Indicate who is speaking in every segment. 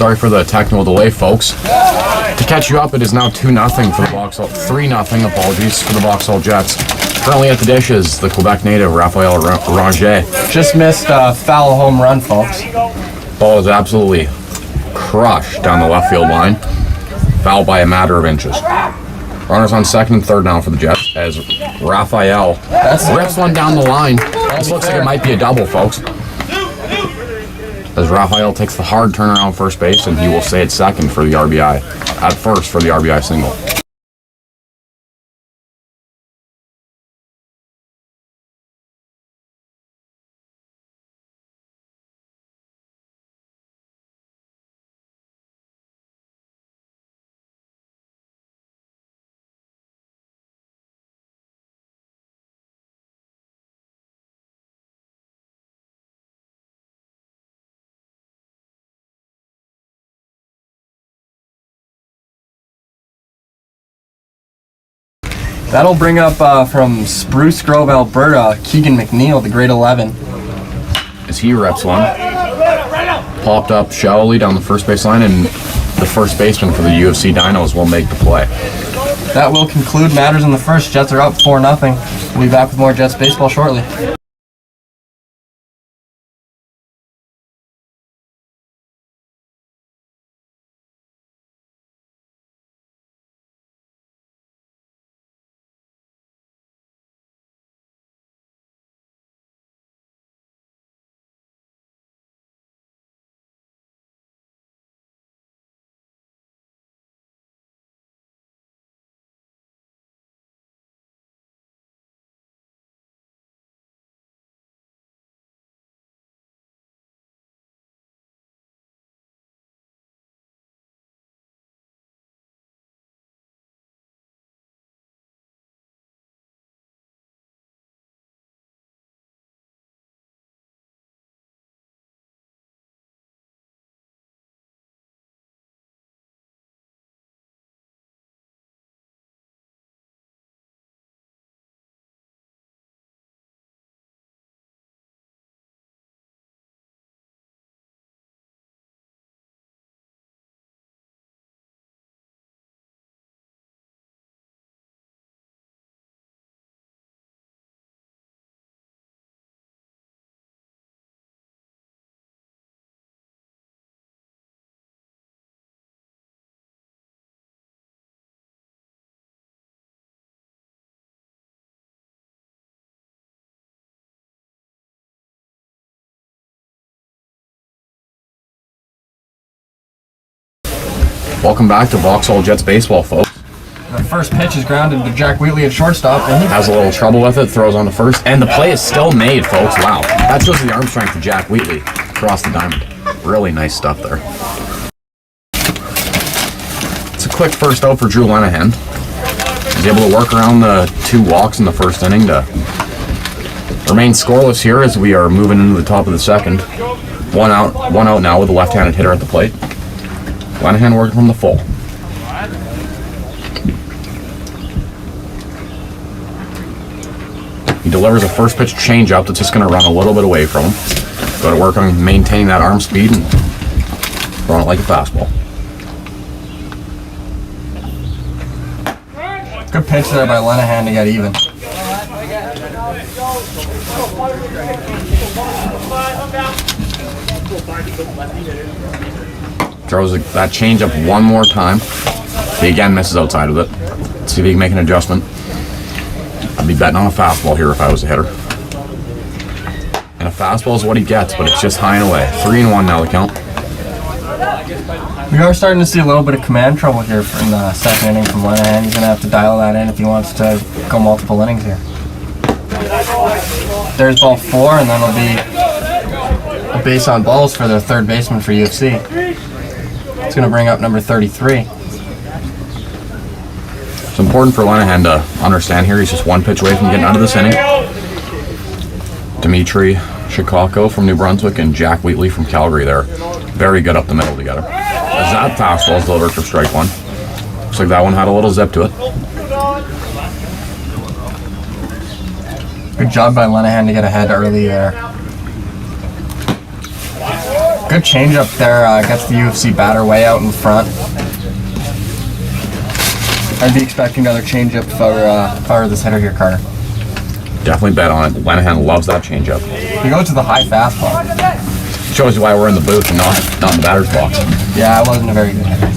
Speaker 1: Sorry for the technical delay, folks. To catch you up, it is now 2-0 for the Vauxhall, 3-0, apologies, for the Vauxhall Jets. Currently at the dish is the Quebec native, Raphael Ranger.
Speaker 2: Just missed a foul home run, folks.
Speaker 1: Ball is absolutely crushed down the left field line. Foul by a matter of inches. Runners on second and third now for the Jets as Raphael rips one down the line. This looks like it might be a double, folks. As Raphael takes the hard turnaround first base, and he will stay at second for the RBI. At first for the RBI single.
Speaker 2: That'll bring up from Spruce Grove, Alberta, Keegan McNeil, the grade 11.
Speaker 1: As he reps one. Popped up shallowly down the first base line, and the first baseman for the UFC Dinos will make the play.
Speaker 2: That will conclude matters in the first. Jets are up 4-0. We'll be back with more Jets baseball shortly.
Speaker 1: Welcome back to Vauxhall Jets baseball, folks.
Speaker 2: The first pitch is grounded to Jack Wheatley at shortstop, and he
Speaker 1: Has a little trouble with it, throws on to first, and the play is still made, folks. Wow. That shows the arm strength of Jack Wheatley across the diamond. Really nice stuff there. It's a quick first out for Drew Lenahan. He's able to work around the 2 walks in the first inning to remain scoreless here as we are moving into the top of the second. One out now with a left-handed hitter at the plate. Lenahan working from the full. He delivers a first pitch changeup that's just going to run a little bit away from him. Got to work on maintaining that arm speed and throwing it like a fastball.
Speaker 2: good pitch there by Lenahan to get even.
Speaker 1: Throws that changeup one more time. He again misses outside of it. Let's see if he can make an adjustment. I'd be betting on a fastball here if I was a hitter. And a fastball is what he gets, but it's just high and away. 3-1 now the count.
Speaker 2: We are starting to see a little bit of command trouble here in the second inning from Lenahan. He's going to have to dial that in if he wants to go multiple innings here. There's ball 4, and then it'll be a base on balls for the third baseman for UFC. It's going to bring up number 33.
Speaker 1: It's important for Lenahan to understand here. He's just one pitch away from getting out of this inning. Dimitri Chicago from New Brunswick and Jack Wheatley from Calgary there. Very good up the middle together. As that fastball is delivered for strike one. Looks like that one had a little zip to it. Good
Speaker 2: job by Lenahan to get ahead early there. Good changeup there. Gets the UFC batter way out in front. I'd be expecting another changeup if I were this hitter here, Carter.
Speaker 1: Definitely bet on it. Lanahan loves that changeup.
Speaker 2: He goes to the high fastball.
Speaker 1: Shows you why we're in the booth and not in the batter's box.
Speaker 2: Yeah, I wasn't a very good hitter.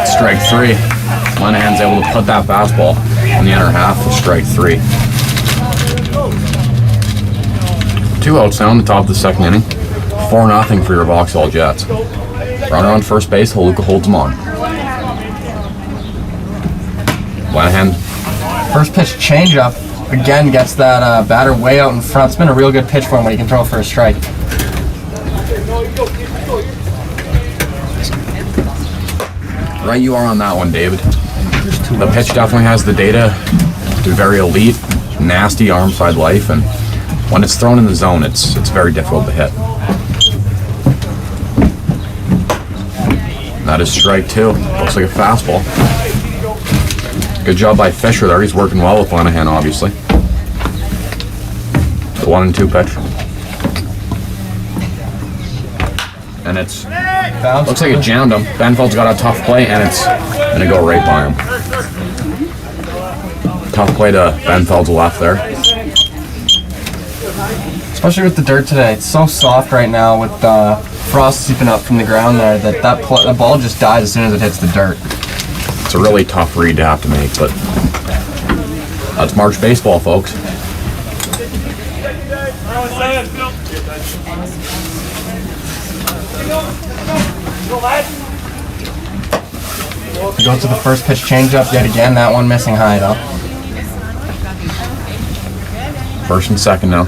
Speaker 1: Strike 3. Lanahan's able to put that fastball in the inner half for strike 3. 2 outs now in the top of the second inning. 4-0 for your Vauxhall Jets. Runner on first base, Haluka holds him on. Lanahan.
Speaker 2: First pitch changeup. Again, gets that batter way out in front. It's been a real good pitch for him when he can throw for a strike.
Speaker 1: Right you are on that one, David. The pitch definitely has the data to very elite, nasty arm side life, and when it's thrown in the zone, it's very difficult to hit. That is strike 2. Looks like a fastball. Good job by Fisher there. He's working well with Lanahan, obviously. The 1-2 pitch. And it's looks like it jammed him. Benfeld's got a tough play, and it's gonna go right by him. Tough play to Benfeld's left there.
Speaker 2: Especially with the dirt today. It's so soft right now with frost seeping up from the ground there that the ball just dies as soon as it hits the dirt.
Speaker 1: It's a really tough read to have to make, but that's March baseball, folks.
Speaker 2: He goes to the first pitch changeup yet again. That one missing high though.
Speaker 1: First and second now.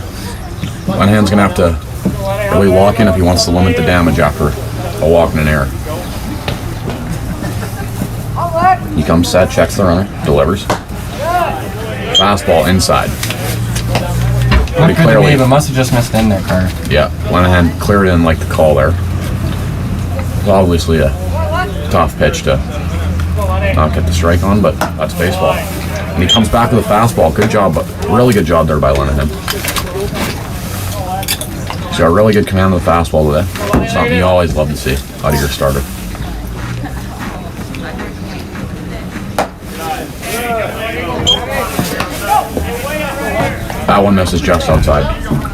Speaker 1: Lanahan's gonna have to really lock in if he wants to limit the damage after a walk and an error. He comes set, checks the runner, delivers. Fastball inside.
Speaker 2: Looked good to me, but must have just missed in there, Carter.
Speaker 1: Yeah, Lanahan cleared it in like the call there. Well, obviously a tough pitch to not get the strike on, but that's baseball. And he comes back with a fastball. Good job, really good job there by Lanahan. He's got a really good command of the fastball today. Something you always love to see out of your starter. That one misses just outside.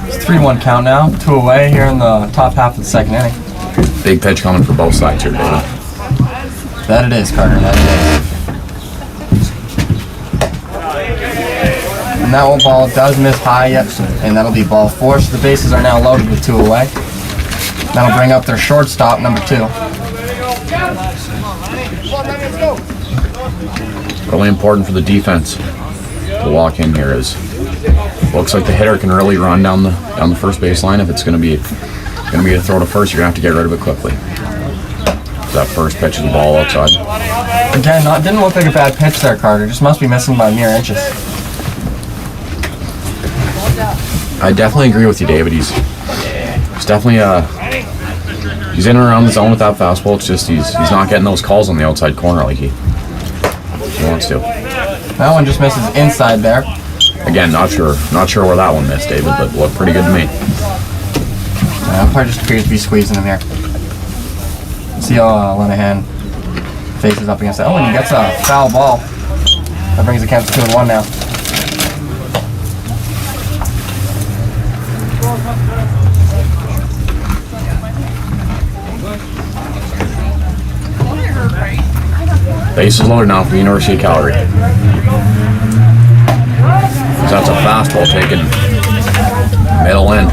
Speaker 2: It's 3-1 count now. 2 away here in the top half of the second inning.
Speaker 1: Big pitch coming for both sides here, David.
Speaker 2: That it is, Carter. That it is. And that one ball does miss high yet, and that'll be ball 4. So the bases are now loaded with 2 away. That'll bring up their shortstop, number 2.
Speaker 1: Really important for the defense to walk in here. Is looks like the hitter can really run down the first baseline. If it's going to be a throw to first, you're going to have to get rid of it quickly. That first pitch is the ball outside.
Speaker 2: Again, didn't look like a bad pitch there, Carter. Just must be missing by mere inches.
Speaker 1: I definitely agree with you, David. He's definitely he's in and around the zone with that fastball. It's just he's not getting those calls on the outside corner like he wants to.
Speaker 2: That one just misses inside there.
Speaker 1: Again, not sure where that one missed, David, but looked pretty good to me.
Speaker 2: Probably just appears to be squeezing him here. See how Lanahan faces up against that. Oh, and he gets a foul ball. That brings the count to 2-1 now.
Speaker 1: Bases loaded now for the University of Calgary. So that's a fastball taken middle in.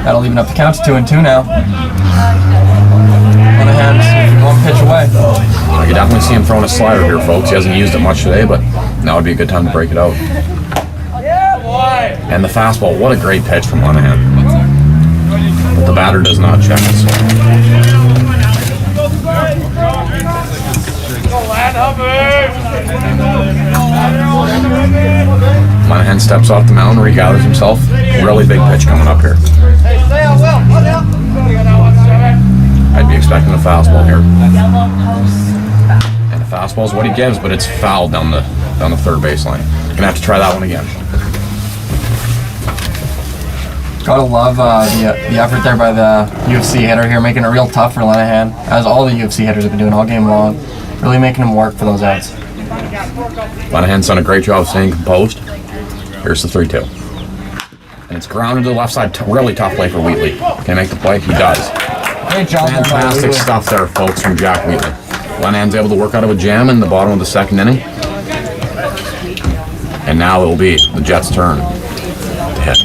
Speaker 2: That'll even up the count to 2-2 now. Lanahan's 1 pitch away.
Speaker 1: I could definitely see him throwing a slider here, folks. He hasn't used it much today, but now would be a good time to break it out. And the fastball, what a great pitch from Lanahan. But the batter does not check it. Lanahan steps off the mound, regathers himself. Really big pitch coming up here. I'd be expecting a fastball here. And a Fastball is what he gives, but it's fouled down the third baseline. Gonna have to try that one again.
Speaker 2: Gotta love the effort there by the UFC hitter here, making it real tough for Lenahan, as all the UFC hitters have been doing all game long. Really making him work for those outs.
Speaker 1: Lenahan's done a great job of staying composed. Here's the 3-2. And it's grounded to the left side. Really tough play for Wheatley. Can he make the play? He does.
Speaker 2: Great job.
Speaker 1: Fantastic stuff there, folks, from Jack Wheatley. Lenahan's able to work out of a jam in the bottom of the second inning. And now it'll be the Jets' turn to hit.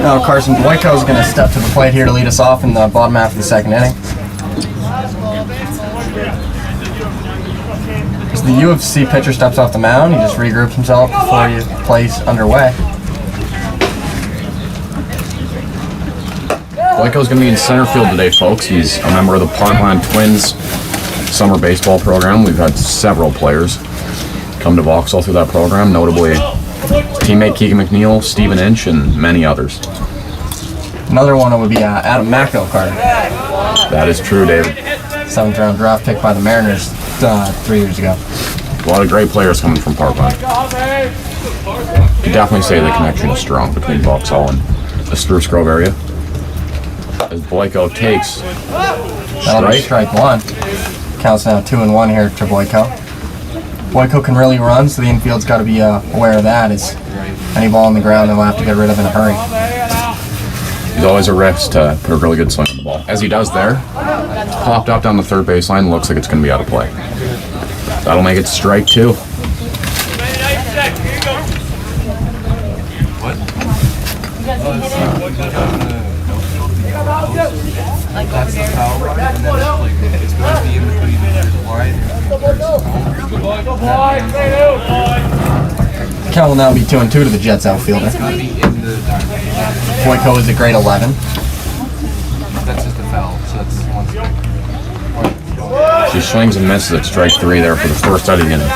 Speaker 2: Now Carson Boyko is going to step to the plate here to lead us off in the bottom half of the second inning. As the UFC pitcher steps off the mound, he just regroups himself before he plays underway.
Speaker 1: Boyko's going to be in center field today, folks. He's a member of the Parkland Twins summer baseball program. We've had several players come to Vauxhall through that program, notably teammate Keegan McNeil, Stephen Inch, and many others.
Speaker 2: Another one would be Adam Macko, Carter.
Speaker 1: That is true, David.
Speaker 2: 7th round draft pick by the Mariners 3 years ago.
Speaker 1: A lot of great players coming from Parkland. You could definitely say the connection is strong between Vauxhall and the Spruce Grove area. As Boyko takes
Speaker 2: That'll be strike one. Counts now 2-1 here to Boyko. Boyko can really run, so the infield's got to be aware of that. As any ball on the ground, they'll have to get rid of in a hurry.
Speaker 1: He's always a risk to put a really good swing on the ball. As he does there, it's popped up down the third baseline. Looks like it's going to be out of play. That'll make it strike two.
Speaker 3: That's the foul line, and then it's going to be in between the wide
Speaker 2: Count will now be 2-2 to the Jets outfielder.
Speaker 3: It's going to be in the
Speaker 2: Boyko is a grade 11.
Speaker 3: That's just a foul, so that's one strike.
Speaker 1: She swings and misses at strike three there for the first out of the inning.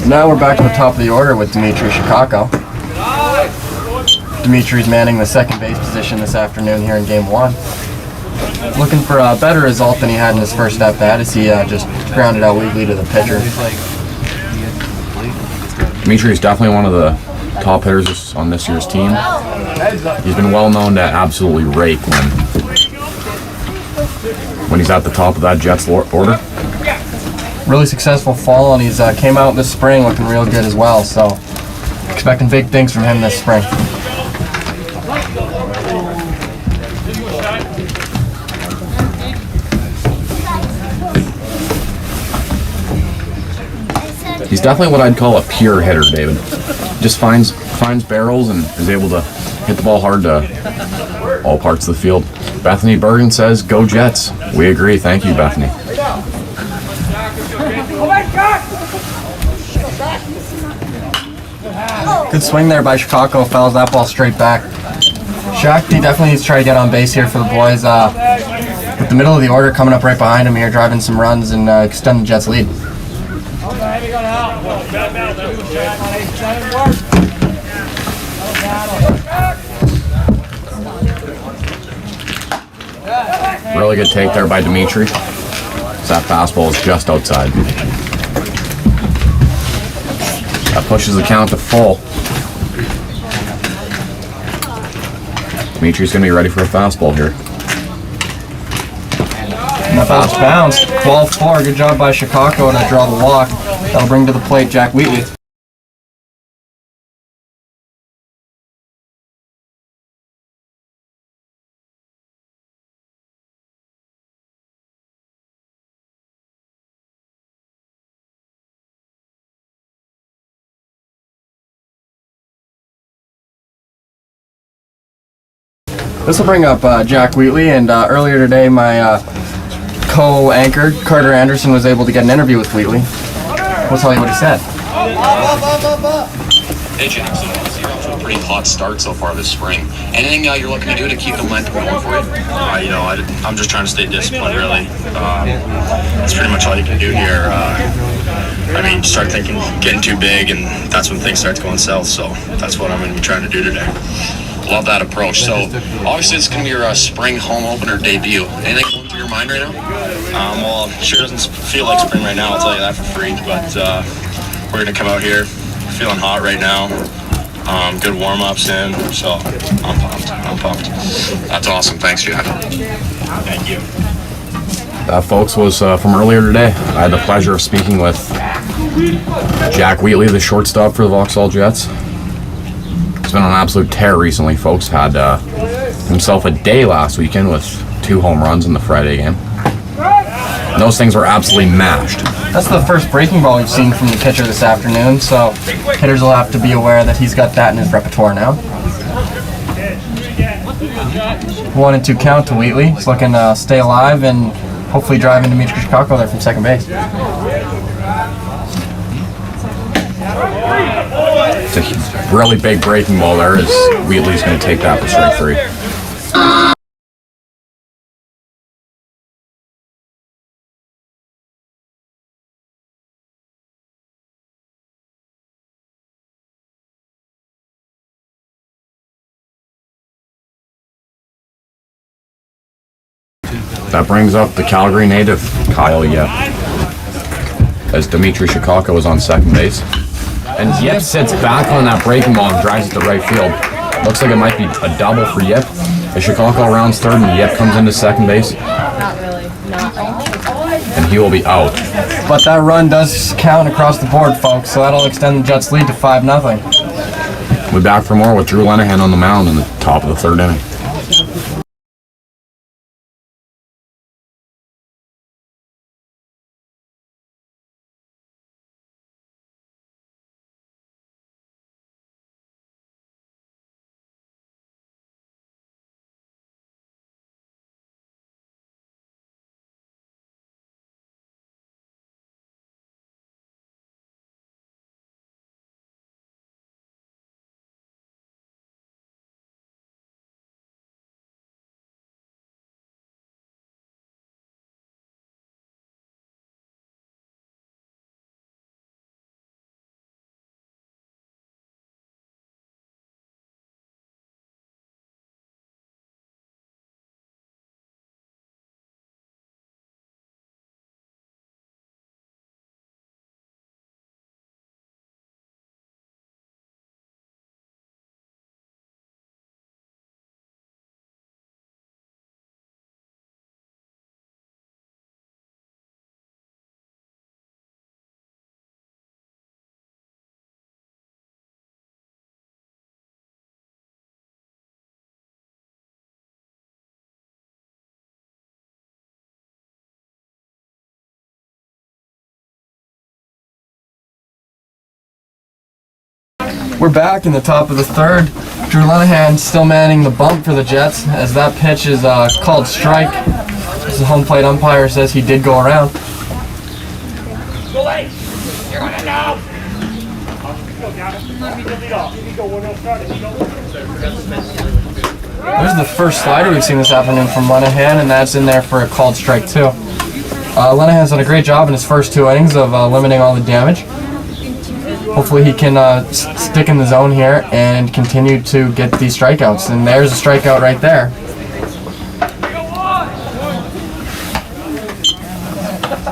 Speaker 2: Now we're back to the top of the order with Dmitry Shikako. Dmitry's manning the second base position this afternoon here in Game 1. Looking for a better result than he had in his first at-bat as he just grounded out weakly to the pitcher.
Speaker 1: Dimitri is definitely one of the top hitters on this year's team. He's been well known to absolutely rake when he's at the top of that Jets order.
Speaker 2: Really successful fall, and he's came out this spring looking real good as well. So expecting big things from him this spring.
Speaker 1: He's definitely what I'd call a pure hitter, David. Just finds barrels and is able to hit the ball hard to all parts of the field. Bethany Bergen says, "Go Jets." We agree. Thank you, Bethany.
Speaker 2: Good swing there by Chicago. Fouls that ball straight back. Shakti definitely needs to try to get on base here for the boys. With the middle of the order coming up right behind him here, driving some runs and extend the Jets' lead.
Speaker 1: Really good take there by Dimitri. That fastball is just outside. That pushes the count to full. Dimitri's going to be ready for a fastball here.
Speaker 2: And that ball's bounced. Ball 4. Good job by Chicago to draw the walk. That'll bring to the plate Jack Wheatley. This will bring up Jack Wheatley, and earlier today my co-anchor Carter Anderson was able to get an interview with Wheatley. We'll tell you what he said.
Speaker 1: Hey Jack, so you're off to a pretty hot start so far this spring. Anything you're looking to do to keep the momentum going for you?
Speaker 4: I'm just trying to stay disciplined, really. That's pretty much all you can do here. Start thinking, getting too big, and that's when things start going south. So that's what I'm going to be trying to do today.
Speaker 1: Love that approach. So obviously it's going to be your spring home opener debut. Anything going through your mind right now?
Speaker 4: Sure doesn't feel like spring right now, I'll tell you that for free. But we're going to come out here feeling hot right now. Good warm-ups in, so I'm pumped.
Speaker 1: That's awesome. Thanks, Jack.
Speaker 4: Thank you.
Speaker 1: That, folks, was from earlier today. I had the pleasure of speaking with Jack Wheatley, the shortstop for the Vauxhall Jets. He's been on an absolute tear recently, folks. Had himself a day last weekend with 2 home runs in the Friday game. And those things were absolutely mashed.
Speaker 2: That's the first breaking ball we've seen from the pitcher this afternoon, so hitters will have to be aware that he's got that in his repertoire now. 1-2 count to Wheatley. He's looking to stay alive and hopefully driving Dimitri Chicago there from second base.
Speaker 1: It's a really big breaking ball there as Wheatley's going to take that for strike 3. That brings up the Calgary native, Kyle Yep, as Dimitri Chicago is on second base. And Yep sits back on that breaking ball and drives it to right field. Looks like it might be a double for Yep. As Chicago rounds third and Yep comes into second base.
Speaker 5: Not really.
Speaker 1: And he will be out.
Speaker 2: But that run does count across the board, folks, so that'll extend the Jets' lead to 5-0.
Speaker 1: We'll be back for more with Drew Lenahan on the mound in the top of the third inning.
Speaker 2: We're back in the top of the third. Drew Lenahan still manning the bump for the Jets as that pitch is called strike. As the home plate umpire says he did go around. There's the first slider we've seen this afternoon from Lenahan, and that's in there for a called strike too. Lenahan's done a great job in his first 2 innings of limiting all the damage. Hopefully he can stick in the zone here and continue to get these strikeouts. And there's a strikeout right there.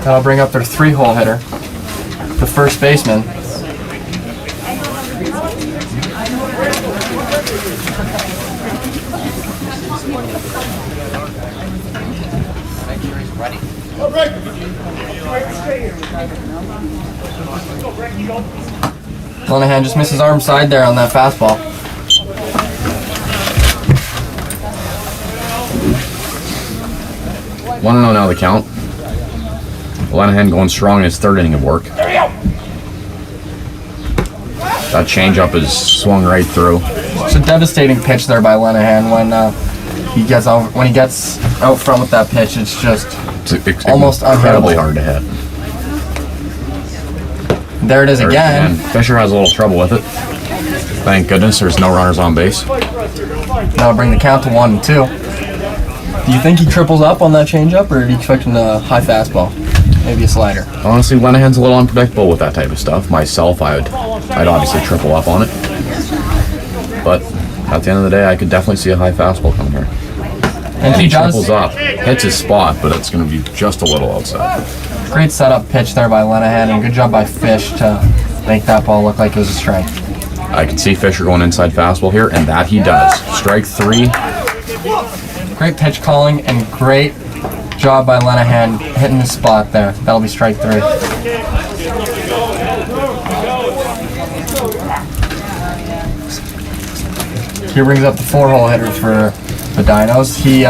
Speaker 2: That'll bring up their 3-hole hitter, the first baseman. Lenahan just misses arm side there on that fastball.
Speaker 1: Want to know now the count? Lenahan going strong in his 3rd inning of work. That changeup is swung right through.
Speaker 2: It's a devastating pitch there by Lenahan when he gets out front with that pitch. It's just
Speaker 1: It's
Speaker 2: almost
Speaker 1: incredibly
Speaker 2: unhittable.
Speaker 1: hard to hit.
Speaker 2: There it is again.
Speaker 1: And Fisher has a little trouble with it. Thank goodness there's no runners on base.
Speaker 2: That'll bring the count to 1-2. Do you think he triples up on that changeup, or are you expecting a high fastball? Maybe a slider.
Speaker 1: Honestly, Lenahan's a little unpredictable with that type of stuff. Myself, I'd obviously triple up on it. But at the end of the day, I could definitely see a high fastball coming here.
Speaker 2: And he does.
Speaker 1: Triples up, hits his spot, but it's going to be just a little outside.
Speaker 2: Great setup pitch there by Lenahan, and good job by Fish to make that ball look like it was a strike.
Speaker 1: I can see Fisher going inside fastball here, and that he does. Strike 3.
Speaker 2: Great pitch calling and great job by Lenahan hitting the spot there. That'll be strike 3. Here brings up the 4-hole hitter for the Dinos. He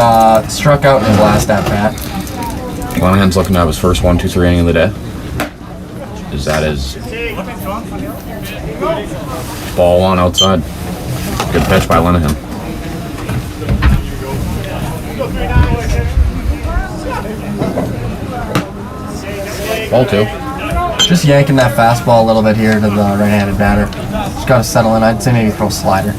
Speaker 2: struck out in his last at-bat.
Speaker 1: Lenahan's looking to have his first 1-2-3 inning of the day. Is that his ball on outside? Good pitch by Lenahan. Ball 2.
Speaker 2: Just yanking that fastball a little bit here to the right-handed batter. Just got to settle in. I'd say maybe throw a slider.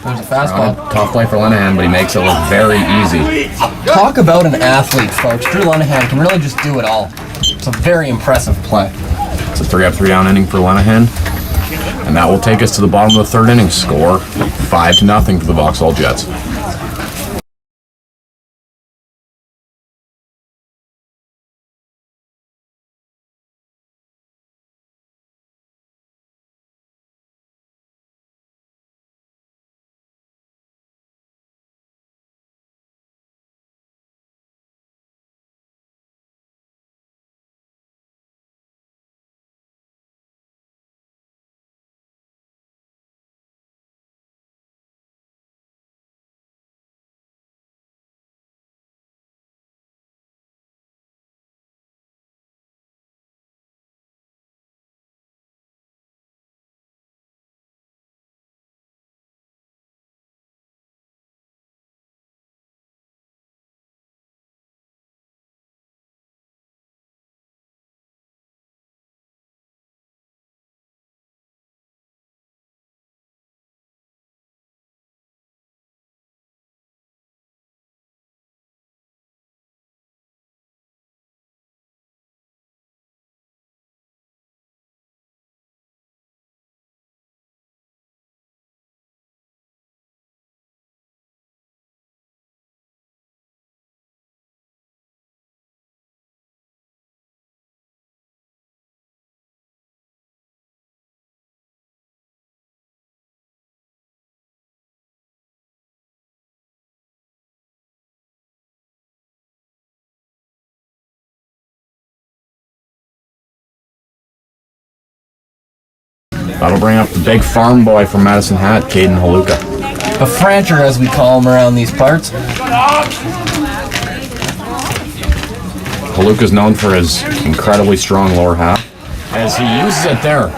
Speaker 2: There's a fastball.
Speaker 1: Tough play for Lenahan, but he makes it look very easy.
Speaker 2: Talk about an athlete, folks. Drew Lenahan can really just do it all. It's a very impressive play.
Speaker 1: It's a 3-up, 3-down inning for Lenahan. And that will take us to the bottom of the 3rd inning. Score 5-0 for the Vauxhall Jets. That'll bring up the big farm boy from Medicine Hat, Caden Haluka.
Speaker 2: The Francher, as we call him around these parts.
Speaker 1: Haluka's known for his incredibly strong lower half. As he uses it there,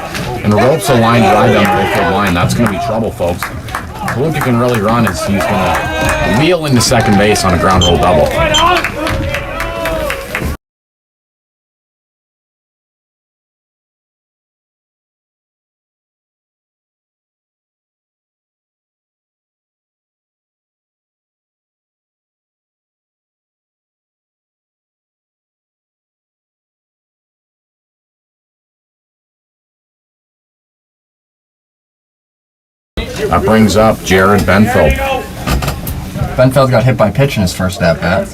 Speaker 1: and ropes a line drive down the midfield line, that's going to be trouble, folks. Haluka can really run as he's going to wheel into second base on a ground roll double. That brings up Jared Benfield.
Speaker 2: Benfeld got hit by a pitch in his first at bat.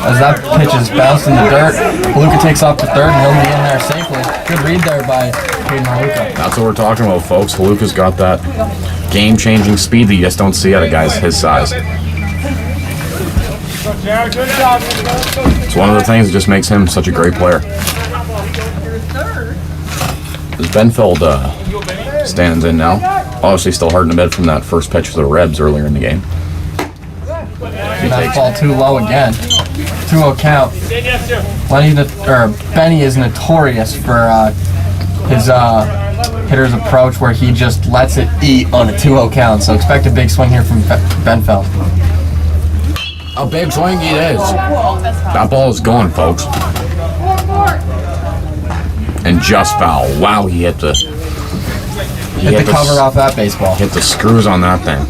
Speaker 2: As that pitch is bounced in the dirt, Haluka takes off to third and he'll be in there safely. Good read there by Hayden Haluka.
Speaker 1: That's what we're talking about, folks. Haluka's got that game-changing speed that you just don't see out of guys his size. It's one of the things that just makes him such a great player. As Benfield stands in now, obviously still hurting a bit from that first pitch for the Rebs earlier in the game.
Speaker 2: That ball too low again. 2-0 count. Benny is notorious for his hitter's approach where he just lets it eat on a 2-0 count. So expect a big swing here from Benfeld.
Speaker 1: A big swing it is. That ball is gone, folks. And just foul. Wow, he hit the...
Speaker 2: Hit the cover off that baseball.
Speaker 1: Hit the screws on that thing.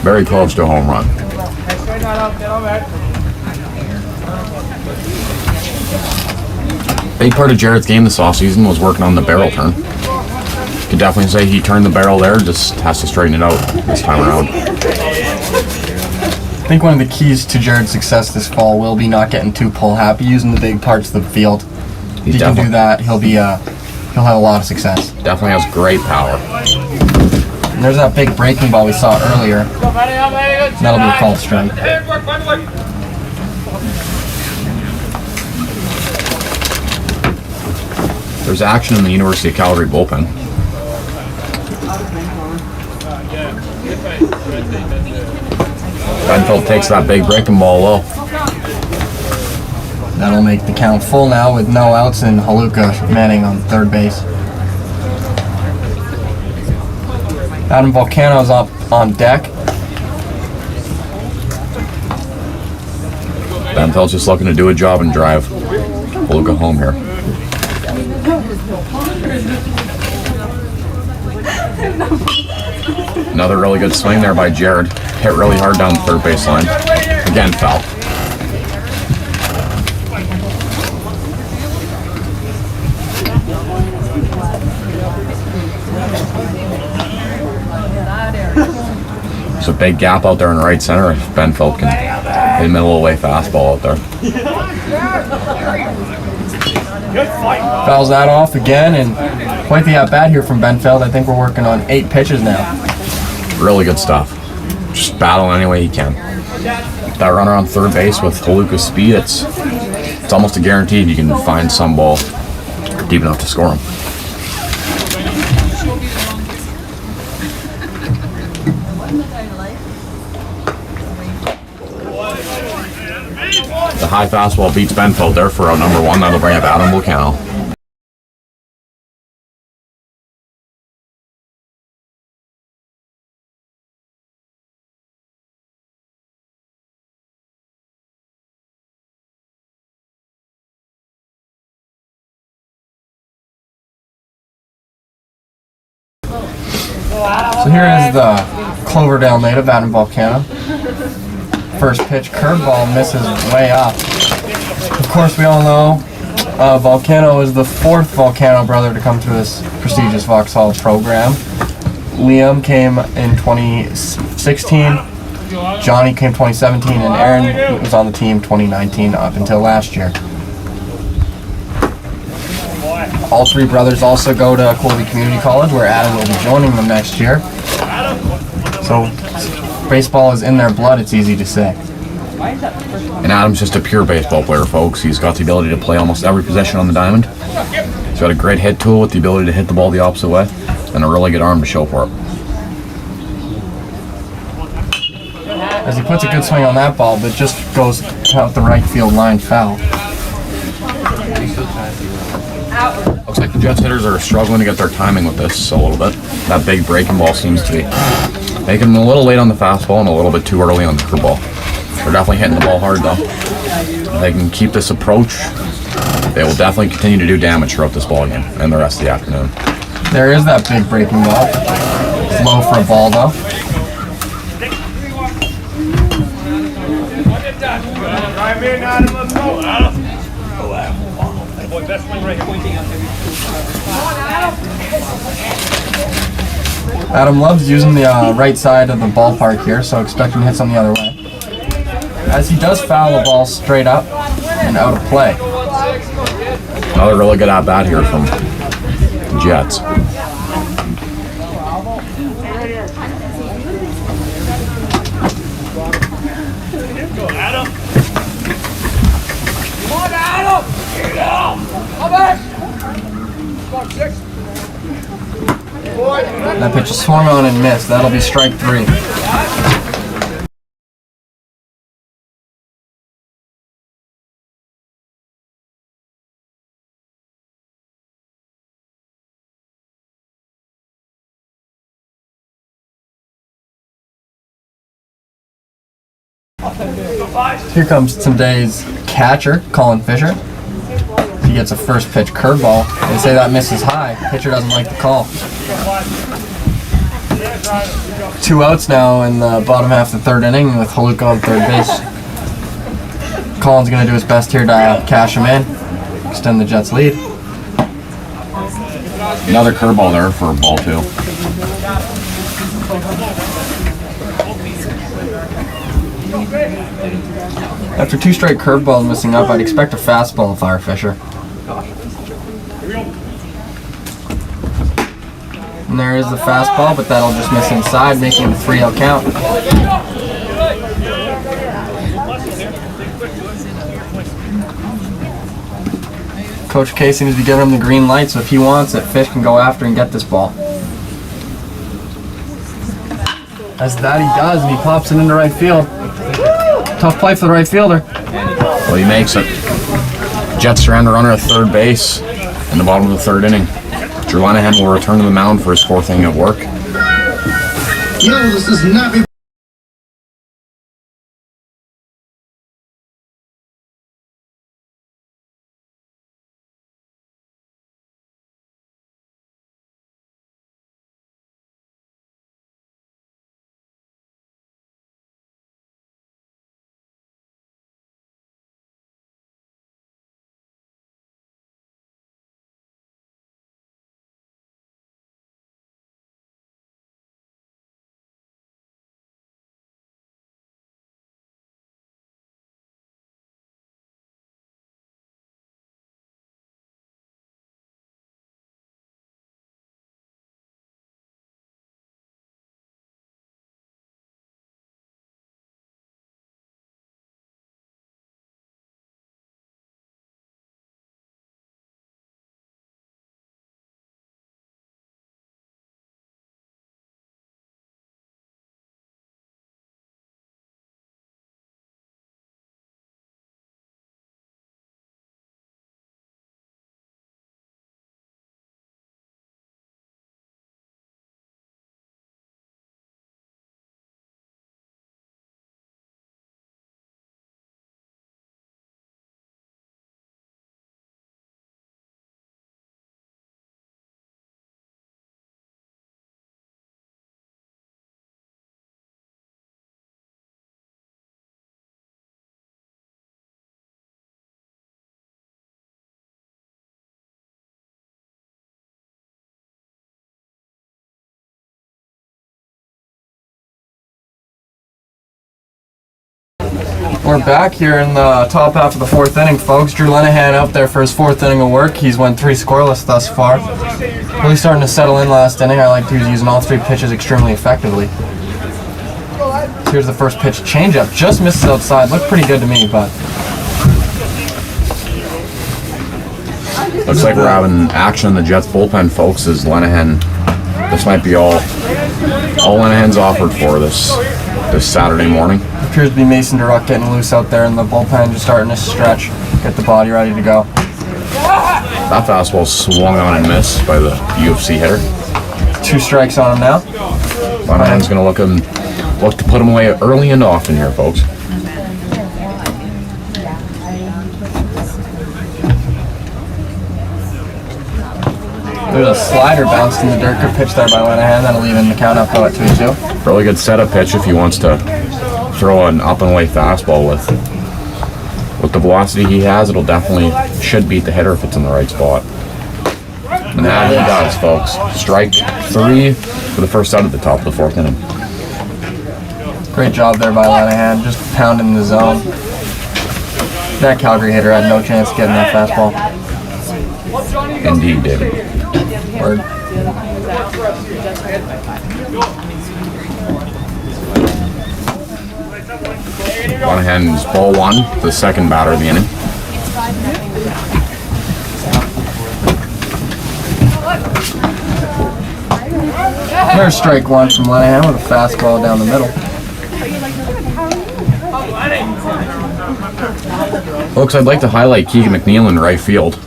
Speaker 1: Very close to a home run. Big part of Jared's game this offseason was working on the barrel turn. You could definitely say he turned the barrel there, just has to straighten it out this time around.
Speaker 2: I think one of the keys to Jared's success this fall will be not getting too pull happy, using the big parts of the field. If he can do that, he'll have a lot of success.
Speaker 1: Definitely has great power.
Speaker 2: And there's that big breaking ball we saw earlier. That'll be a called strike.
Speaker 1: There's action in the University of Calgary bullpen. Benfield takes that big breaking ball low.
Speaker 2: That'll make the count full now with no outs and Haluka manning on third base. Adam Volcano's up on deck.
Speaker 1: Benfield's just looking to do a job and drive Haluka home here. Another really good swing there by Jared. Hit really hard down the third base line. Again, foul. There's a big gap out there in right center if Benfield can hit a middle away fastball out there.
Speaker 2: Fouls that off again, and quite the at-bat here from Benfeld. I think we're working on 8 pitches now.
Speaker 1: Really good stuff. Just battle any way he can. That runner on third base with Haluka's speed, it's almost a guarantee you can find some ball deep enough to score him. The high fastball beats Benfield there for out number 1. That'll bring up Adam Volcano.
Speaker 2: So here is the Cloverdale native, Adam Volcano. First pitch, curveball, misses way up. Of course, we all know Volcano is the 4th Volcano brother to come through this prestigious Vauxhall program. Liam came in 2016, Johnny came 2017, and Aaron was on the team 2019 up until last year. All 3 brothers also go to Colby Community College, where Adam will be joining them next year. So baseball is in their blood, it's easy to say.
Speaker 1: And Adam's just a pure baseball player, folks. He's got the ability to play almost every position on the diamond. He's got a great hit tool with the ability to hit the ball the opposite way, and a really good arm to show for it.
Speaker 2: as he puts a good swing on that ball, but just goes out the right field line foul.
Speaker 1: Looks like the Jets hitters are struggling to get their timing with this a little bit. That big breaking ball seems to be making them a little late on the fastball and a little bit too early on the curveball. They're definitely hitting the ball hard though. If they can keep this approach, they will definitely continue to do damage throughout this ball game and the rest of the afternoon.
Speaker 2: There is that big breaking ball. It's low for a ball though. Adam loves using the right side of the ballpark here, so expecting hits on the other way. As he does foul the ball straight up and out of play.
Speaker 1: Another really good at-bat here from the Jets.
Speaker 2: That pitch is swung on and missed. That'll be strike 3. Here comes today's catcher, Colin Fisher. He gets a first pitch curveball. They say that misses high. Pitcher doesn't like the call. 2 outs now in the bottom half of the 3rd inning with Haluka on 3rd base. Colin's going to do his best here to cash him in, extend the Jets' lead.
Speaker 1: Another curveball there for ball 2.
Speaker 2: After 2 straight curveballs missing up, I'd expect a fastball if I were Fisher. And there is the fastball, but that'll just miss inside, making it a 3-out count. Coach Casey needs to be giving him the green light, so if he wants it, Fish can go after and get this ball. As that he does, and he pops it into right field. Tough play for the right fielder.
Speaker 1: Well, he makes it. Jets surrender runner at 3rd base in the bottom of the 3rd inning. Drew Lenahan will return to the mound for his 4th inning of work.
Speaker 5: No, this is not.
Speaker 2: We're back here in the top half of the 4th inning, folks. Drew Lenahan out there for his 4th inning of work. He's went 3 scoreless thus far. Really starting to settle in last inning. I liked he was using all 3 pitches extremely effectively. Here's the first pitch, changeup. Just misses outside. Looked pretty good to me, but
Speaker 1: Looks like we're having action in the Jets bullpen, folks, as Lenahan, this might be all Lenahan's offered for this Saturday morning.
Speaker 2: Appears to be Mason Durock getting loose out there in the bullpen, just starting to stretch, get the body ready to go.
Speaker 1: That fastball swung on and missed by the UFC hitter.
Speaker 2: 2 strikes on him now.
Speaker 1: Monahan's going to look to put him away early and often here, folks.
Speaker 2: There's a slider bounced in the dirt. Good pitch there by Lenahan. That'll even the count up though at 2-2.
Speaker 1: Really good setup pitch if he wants to throw an up and away fastball with the velocity he has. It'll definitely should beat the hitter if it's in the right spot. And that he does, folks. Strike 3 for the first out at the top of the 4th inning.
Speaker 2: Great job there by Lenahan, just pounding the zone. That Calgary hitter had no chance of getting that fastball.
Speaker 1: Indeed, David.
Speaker 2: Word.
Speaker 1: Monahan's ball 1, the second batter of the inning.
Speaker 2: There's strike 1 from Lenahan with a fastball down the middle.
Speaker 1: Folks, I'd like to highlight Keegan McNeil in right field.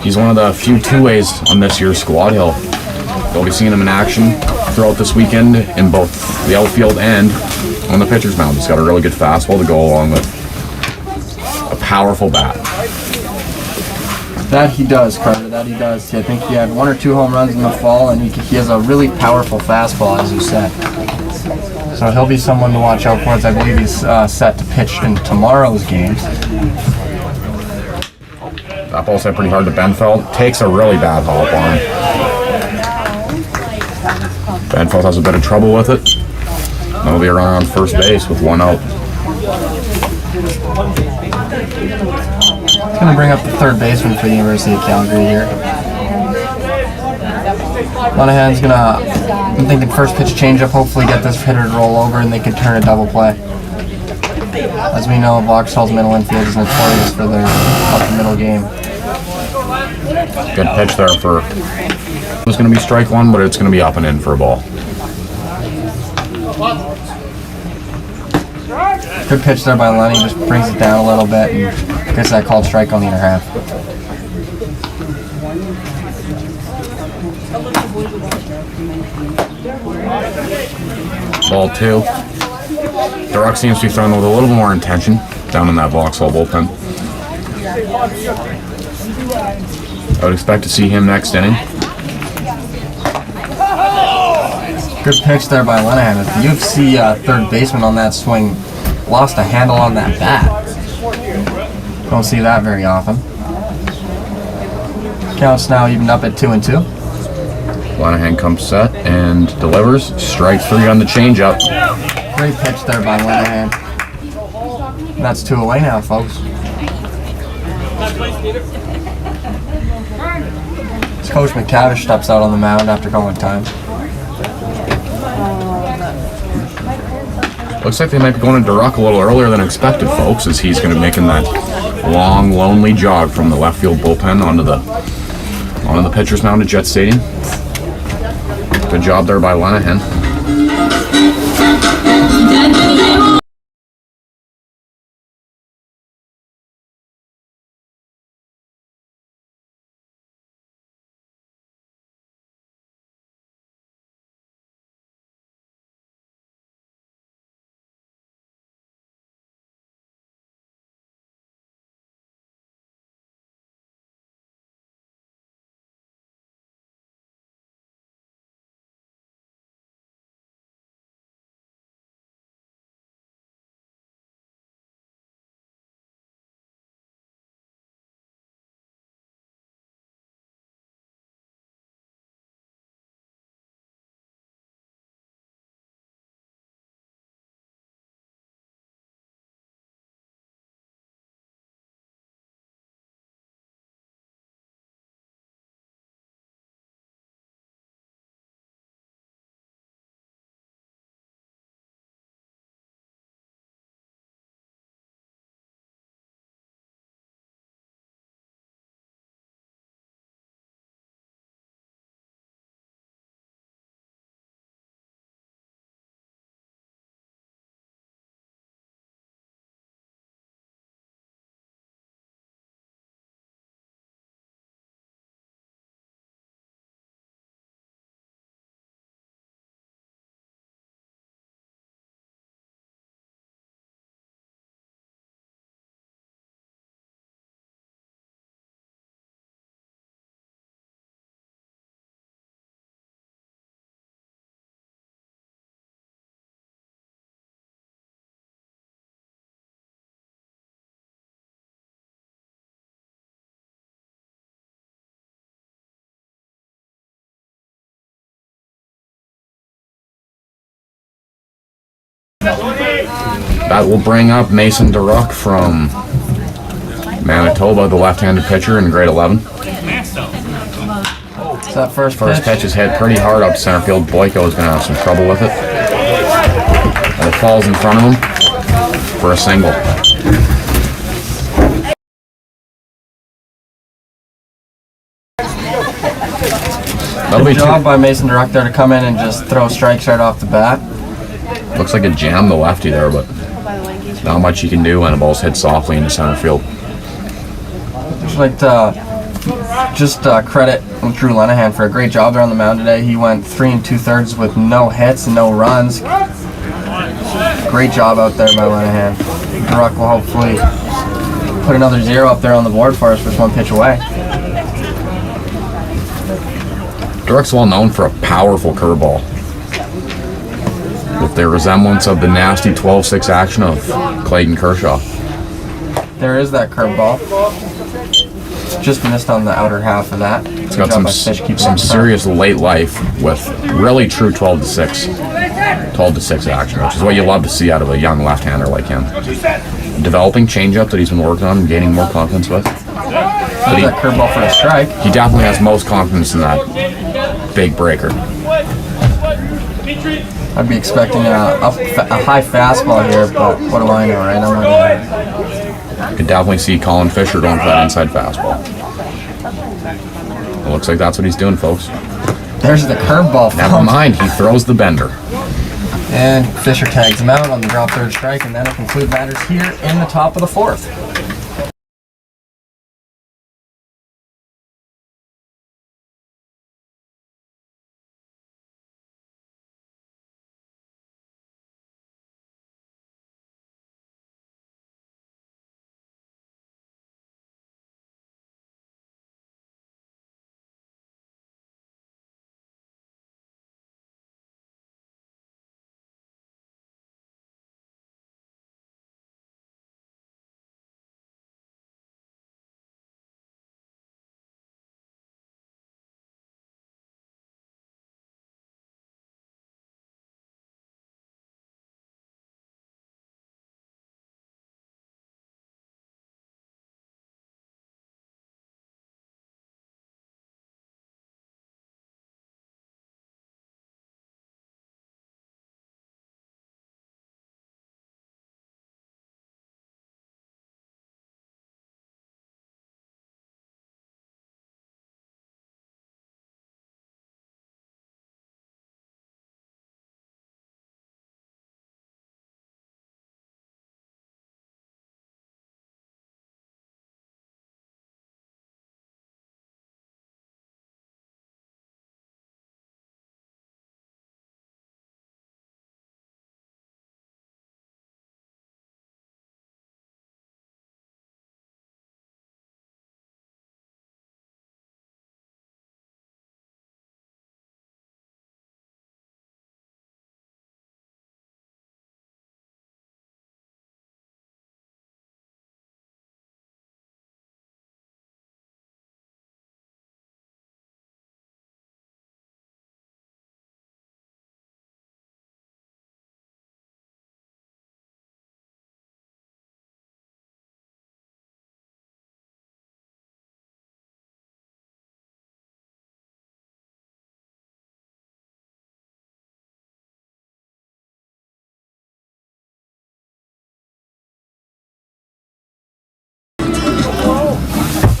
Speaker 1: He's one of the few two-ways on this year's squad. You'll be seeing him in action throughout this weekend in both the outfield and on the pitcher's mound. He's got a really good fastball to go along with a powerful bat.
Speaker 2: That he does, Carter. That he does. I think he had 1 or 2 home runs in the fall, and he has a really powerful fastball, as you said. So he'll be someone to watch out for, as I believe he's set to pitch in tomorrow's games.
Speaker 1: That ball's hit pretty hard to Benfeld. Takes a really bad hop on him. Benfeld has a bit of trouble with it. That'll be a runner on first base with 1 out.
Speaker 2: He's going to bring up the 3rd baseman for the University of Calgary here. Monahan's going to, I'm thinking first pitch changeup, hopefully get this hitter to roll over and they can turn a double play. As we know, Vauxhall's middle infield is notorious for their up-the-middle game.
Speaker 1: Good pitch there for... It was going to be strike 1, but it's going to be up and in for a ball.
Speaker 2: Good pitch there by Lenny, just brings it down a little bit and gets that called strike on the inner half.
Speaker 1: Ball 2. Durock seems to be throwing with a little more intention down in that Vauxhall bullpen. I would expect to see him next inning.
Speaker 2: Good pitch there by Lenahan. The UFC 3rd baseman on that swing lost a handle on that bat. Don't see that very often. Counts now evened up at 2-2.
Speaker 1: Lenahan comes set and delivers. Strike 3 on the changeup.
Speaker 2: Great pitch there by Lenahan. That's 2 away now, folks. As Coach McTavish steps out on the mound after calling time.
Speaker 1: Looks like they might be going to Durock a little earlier than expected, folks, as he's going to be making that long, lonely jog from the left field bullpen onto the pitcher's mound at Jet Stadium. Good job there by Lenahan. That will bring up Mason Durock from Manitoba, the left-handed pitcher in grade 11.
Speaker 2: It's that first
Speaker 1: Pitch is hit pretty hard up center field. Boyko is going to have some trouble with it. And it falls in front of him for a single. That'll be
Speaker 2: Good job by Mason Durock there to come in and just throw strikes right off the bat.
Speaker 1: Looks like it jammed the lefty there, but not much you can do when the ball's hit softly into center field.
Speaker 2: I'd like to just credit Drew Lenahan for a great job there on the mound today. He went 3 2/3 with no hits and no runs. Great job out there by Lenahan. Durock will hopefully put another 0 up there on the board for us with 1 pitch away.
Speaker 1: Durock's well known for a powerful curveball, with their resemblance of the nasty 12-6 action of Clayton Kershaw.
Speaker 2: There is that curveball. Just missed on the outer half of that.
Speaker 1: It's got some serious late life with really true 12-6 action, which is what you love to see out of a young left-hander like him. Developing changeup that he's been working on and gaining more confidence with. But
Speaker 2: That curveball for a strike.
Speaker 1: he definitely has most confidence in that big breaker.
Speaker 2: I'd be expecting a high fastball here, but what do I know, right? I'm not gonna...
Speaker 1: You could definitely see Colin Fisher going for that inside fastball. It looks like that's what he's doing, folks.
Speaker 2: There's the curveball.
Speaker 1: Never mind, he throws the bender.
Speaker 2: And Fisher tags him out on the drop third strike, and that'll conclude matters here in the top of the 4th.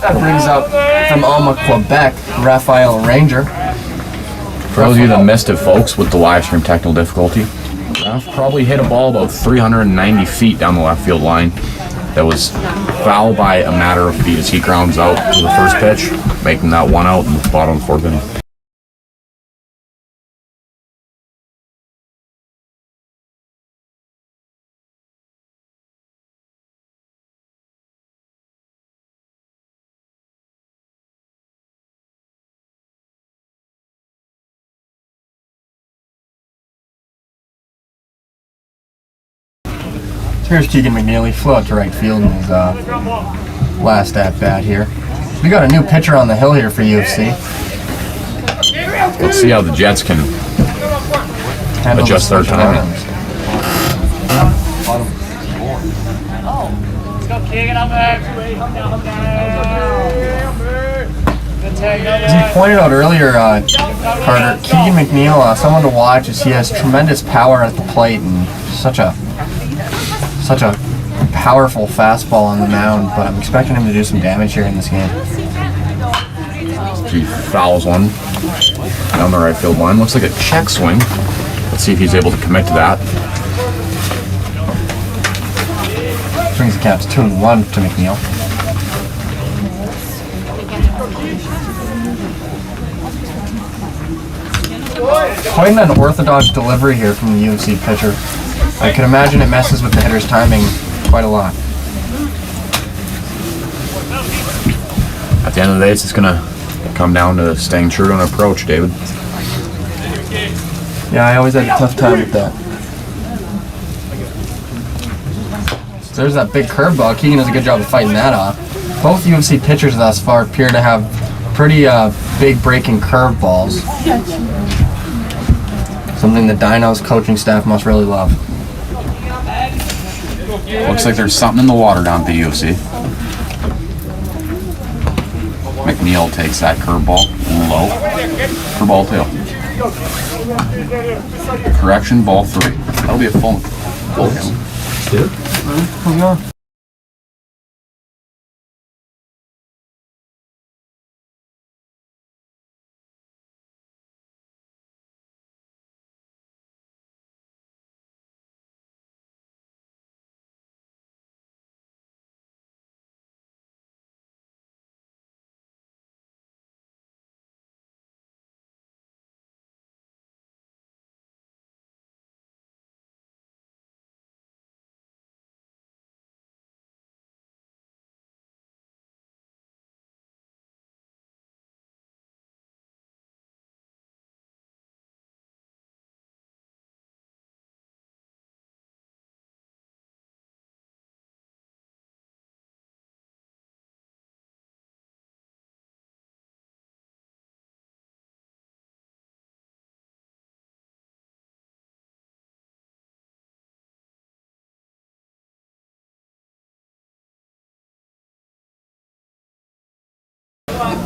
Speaker 2: That brings up from Alma, Quebec, Raphael Ranger.
Speaker 1: For those of you that missed it, folks, with the live stream technical difficulty, Raph probably hit a ball about 390 feet down the left field line that was foul by a matter of feet as he grounds out to the first pitch, making that 1 out in the bottom of the 4th inning.
Speaker 2: Here's Keegan McNeely, flew out to right field in his last at-bat here. We got a new pitcher on the hill here for UFC.
Speaker 1: Let's see how the Jets can
Speaker 2: Handle
Speaker 1: adjust
Speaker 2: the
Speaker 1: their
Speaker 2: special
Speaker 1: timing.
Speaker 2: runs. bottom. As he pointed out earlier, Carter, Keegan McNeil, someone to watch, as he has tremendous power at the plate and such a powerful fastball on the mound. But I'm expecting him to do some damage here in this game.
Speaker 1: He fouls one down the right field line. Looks like a check swing. Let's see if he's able to commit to that.
Speaker 2: Brings the count to 2-1 to McNeil. Quite an unorthodox delivery here from the UFC pitcher. I can imagine it messes with the hitter's timing quite a lot.
Speaker 1: At the end of the day, it's just gonna come down to staying true to an approach, David.
Speaker 2: Yeah, I always had a tough time with that. So there's that big curveball. Keegan does a good job of fighting that off. Both UFC pitchers thus far appear to have pretty big breaking curveballs. Something the Dinos coaching staff must really love.
Speaker 1: Looks like there's something in the water down at the UFC. McNeil takes that curveball low for ball 2. Correction, ball 3. That'll be a full count.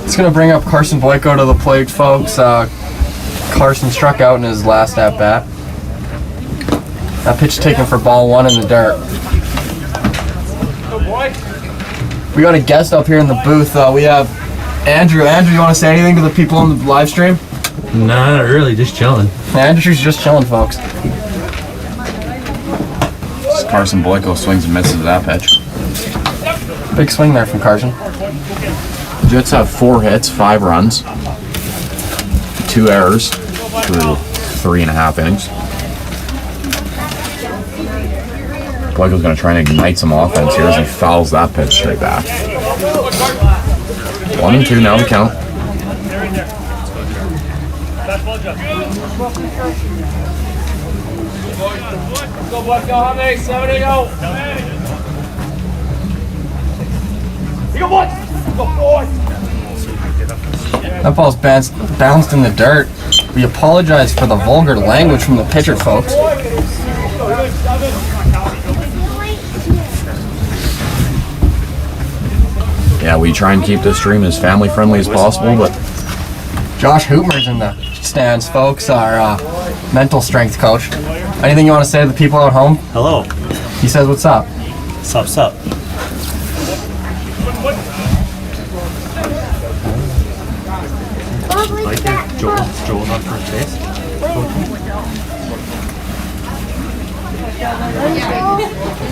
Speaker 2: It's going to bring up Carson Boyko to the plate, folks. Carson struck out in his last at-bat. That pitch taken for ball 1 in the dirt. We got a guest up here in the booth. We have Andrew. Andrew, you want to say anything to the people on the live stream?
Speaker 3: Nah, not really, just chilling.
Speaker 2: Andrew's just chilling, folks.
Speaker 1: Carson Boyko swings and misses that pitch.
Speaker 2: Big swing there from Carson.
Speaker 1: Jets have 4 hits, 5 runs, 2 errors through 3.5 innings. Boyko's going to try and ignite some offense here as he fouls that pitch straight back. 1-2 now the count.
Speaker 2: That ball's bounced in the dirt. We apologize for the vulgar language from the pitcher, folks.
Speaker 1: Yeah, we try and keep this stream as family friendly as possible, but
Speaker 2: Josh Hoopmer's in the stands, folks, our mental strength coach. Anything you want to say to the people at home?
Speaker 6: Hello.
Speaker 2: He says, what's up?
Speaker 6: Sup. Right there, Joel's on first base.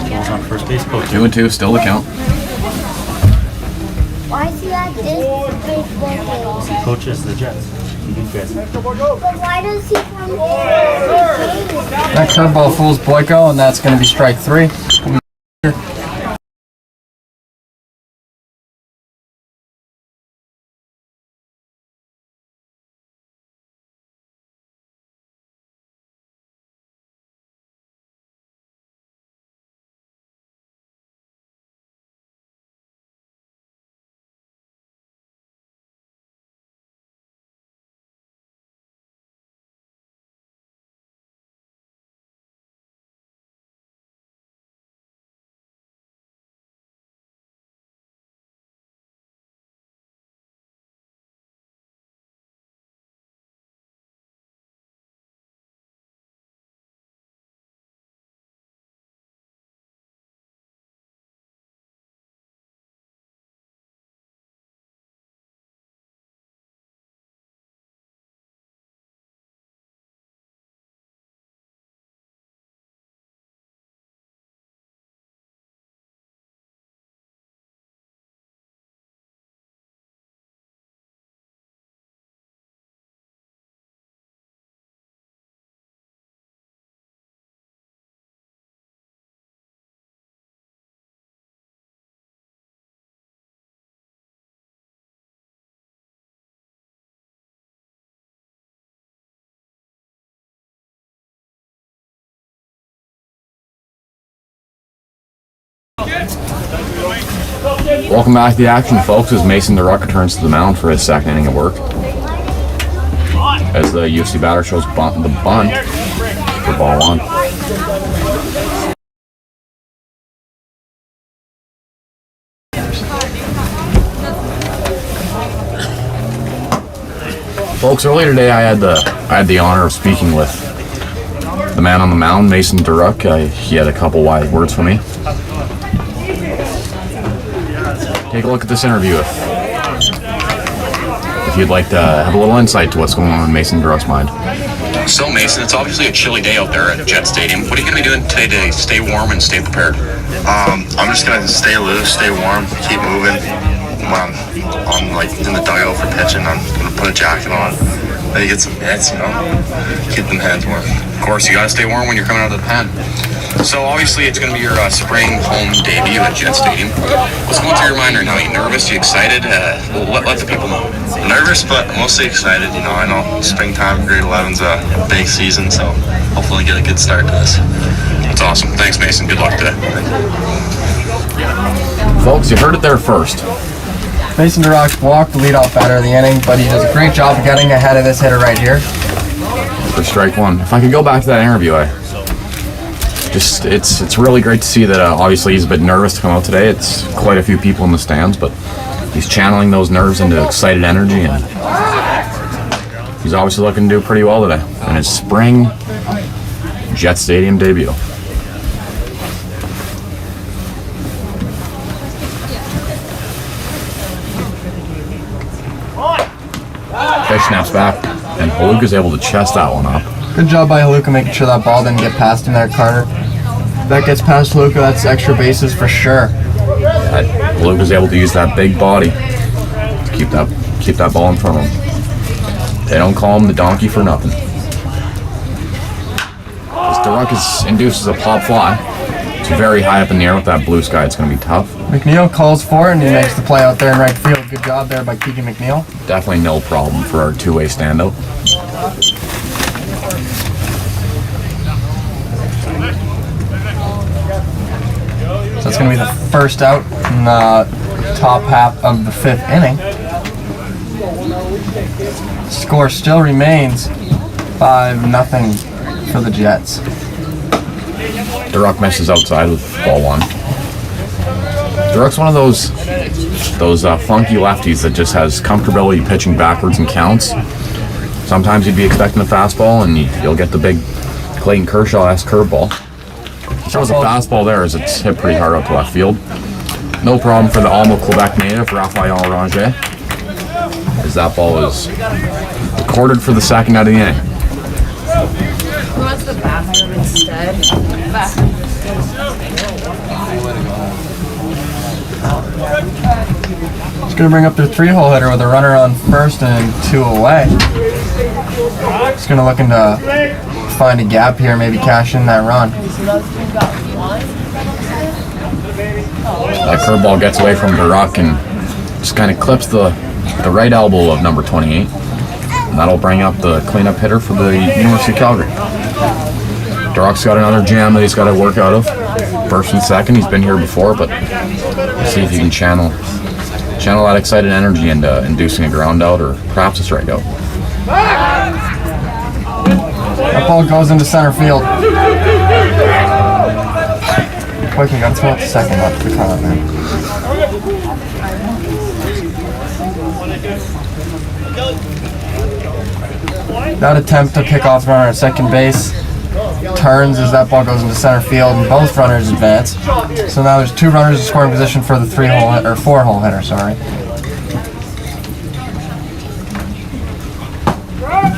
Speaker 6: Joel's on first base, coach.
Speaker 1: 2-2, still the count.
Speaker 7: Why is he like this? Baseball game.
Speaker 6: Coaches the Jets. You guys.
Speaker 7: But why does he come here?
Speaker 2: That curveball fools Boyko, and that's going to be strike 3.
Speaker 1: Welcome back to the action, folks, as Mason DeRuck returns to the mound for his second inning of work. As the UFC batter shows the bunt for ball one. Folks, earlier today I had the honor of speaking with the man on the mound, Mason DeRuck. He had a couple wise words for me. Take a look at this interview if you'd like to have a little insight to what's going on in Mason DeRuck's mind.
Speaker 4: So, Mason, it's obviously a chilly day out there at Jet Stadium. What are you going to be doing today to stay warm and stay prepared?
Speaker 8: I'm just gonna stay loose, stay warm, keep moving. When I'm like in the dugout for pitching, I'm gonna put a jacket on, maybe get some mitts, keep them hands warm.
Speaker 4: Of course, you got to stay warm when you're coming out of the pen. So, obviously, it's going to be your spring home debut at Jet Stadium. What's going through your mind right now? Are you nervous? Are you excited? Let the people know.
Speaker 8: Nervous, but mostly excited. I know springtime, grade 11's a big season, so hopefully get a good start to this.
Speaker 4: That's awesome. Thanks, Mason. Good luck today.
Speaker 1: Folks, you heard it there first.
Speaker 2: Mason DeRuck walked the leadoff batter of the inning, but he does a great job of getting ahead of this hitter right here.
Speaker 1: For strike one. If I could go back to that interview, it's really great to see that obviously he's a bit nervous to come out today. It's quite a few people in the stands, but he's channeling those nerves into excited energy, and he's obviously looking to do pretty well today in his spring Jet Stadium debut. Fish snaps back, and Haluka is able to chest that one up.
Speaker 2: Good job by Haluka making sure that ball didn't get past him there, Carter. If that gets past Haluka, that's extra bases for sure.
Speaker 1: Haluka's able to use that big body to keep that ball in front of him. They don't call him the donkey for nothing. As DeRuck induces a pop fly. It's very high up in the air with that blue sky. It's going to be tough.
Speaker 2: McNeil calls for it, and he makes the play out there in right field. Good job there by Keegan McNeil.
Speaker 1: Definitely no problem for our two-way standout.
Speaker 2: So it's going to be the first out in the top half of the fifth inning. Score still remains 5-0 for the Jets.
Speaker 1: DeRuck misses outside with ball one. DeRuck's one of those funky lefties that just has comfortability pitching backwards in counts. Sometimes you'd be expecting a fastball, and you'll get the big Clayton Kershaw-esque curveball. He throws a fastball there as it's hit pretty hard out to left field. No problem for the Alma Quebec native, Raphael Ranger, as that ball is recorded for the second out of the inning.
Speaker 9: Who wants the bathroom instead?
Speaker 2: He's going to bring up their 3-hole hitter with a runner on first and 2 away. He's going to look to find a gap here, maybe cash in that run.
Speaker 1: That curveball gets away from DeRuck and just kind of clips the right elbow of number 28. And that'll bring up the cleanup hitter for the University of Calgary. DeRuck's got another jam that he's got to work out of. First and second, he's been here before, but let's see if he can channel that excited energy into inducing a ground out or perhaps a strikeout.
Speaker 2: That ball goes into center field. Quick, you gotta throw it to second, not to the car, man. That attempt to pick off the runner at second base turns as that ball goes into center field, and both runners advance. So now there's 2 runners in scoring position for the 3-hole or 4-hole hitter. Sorry.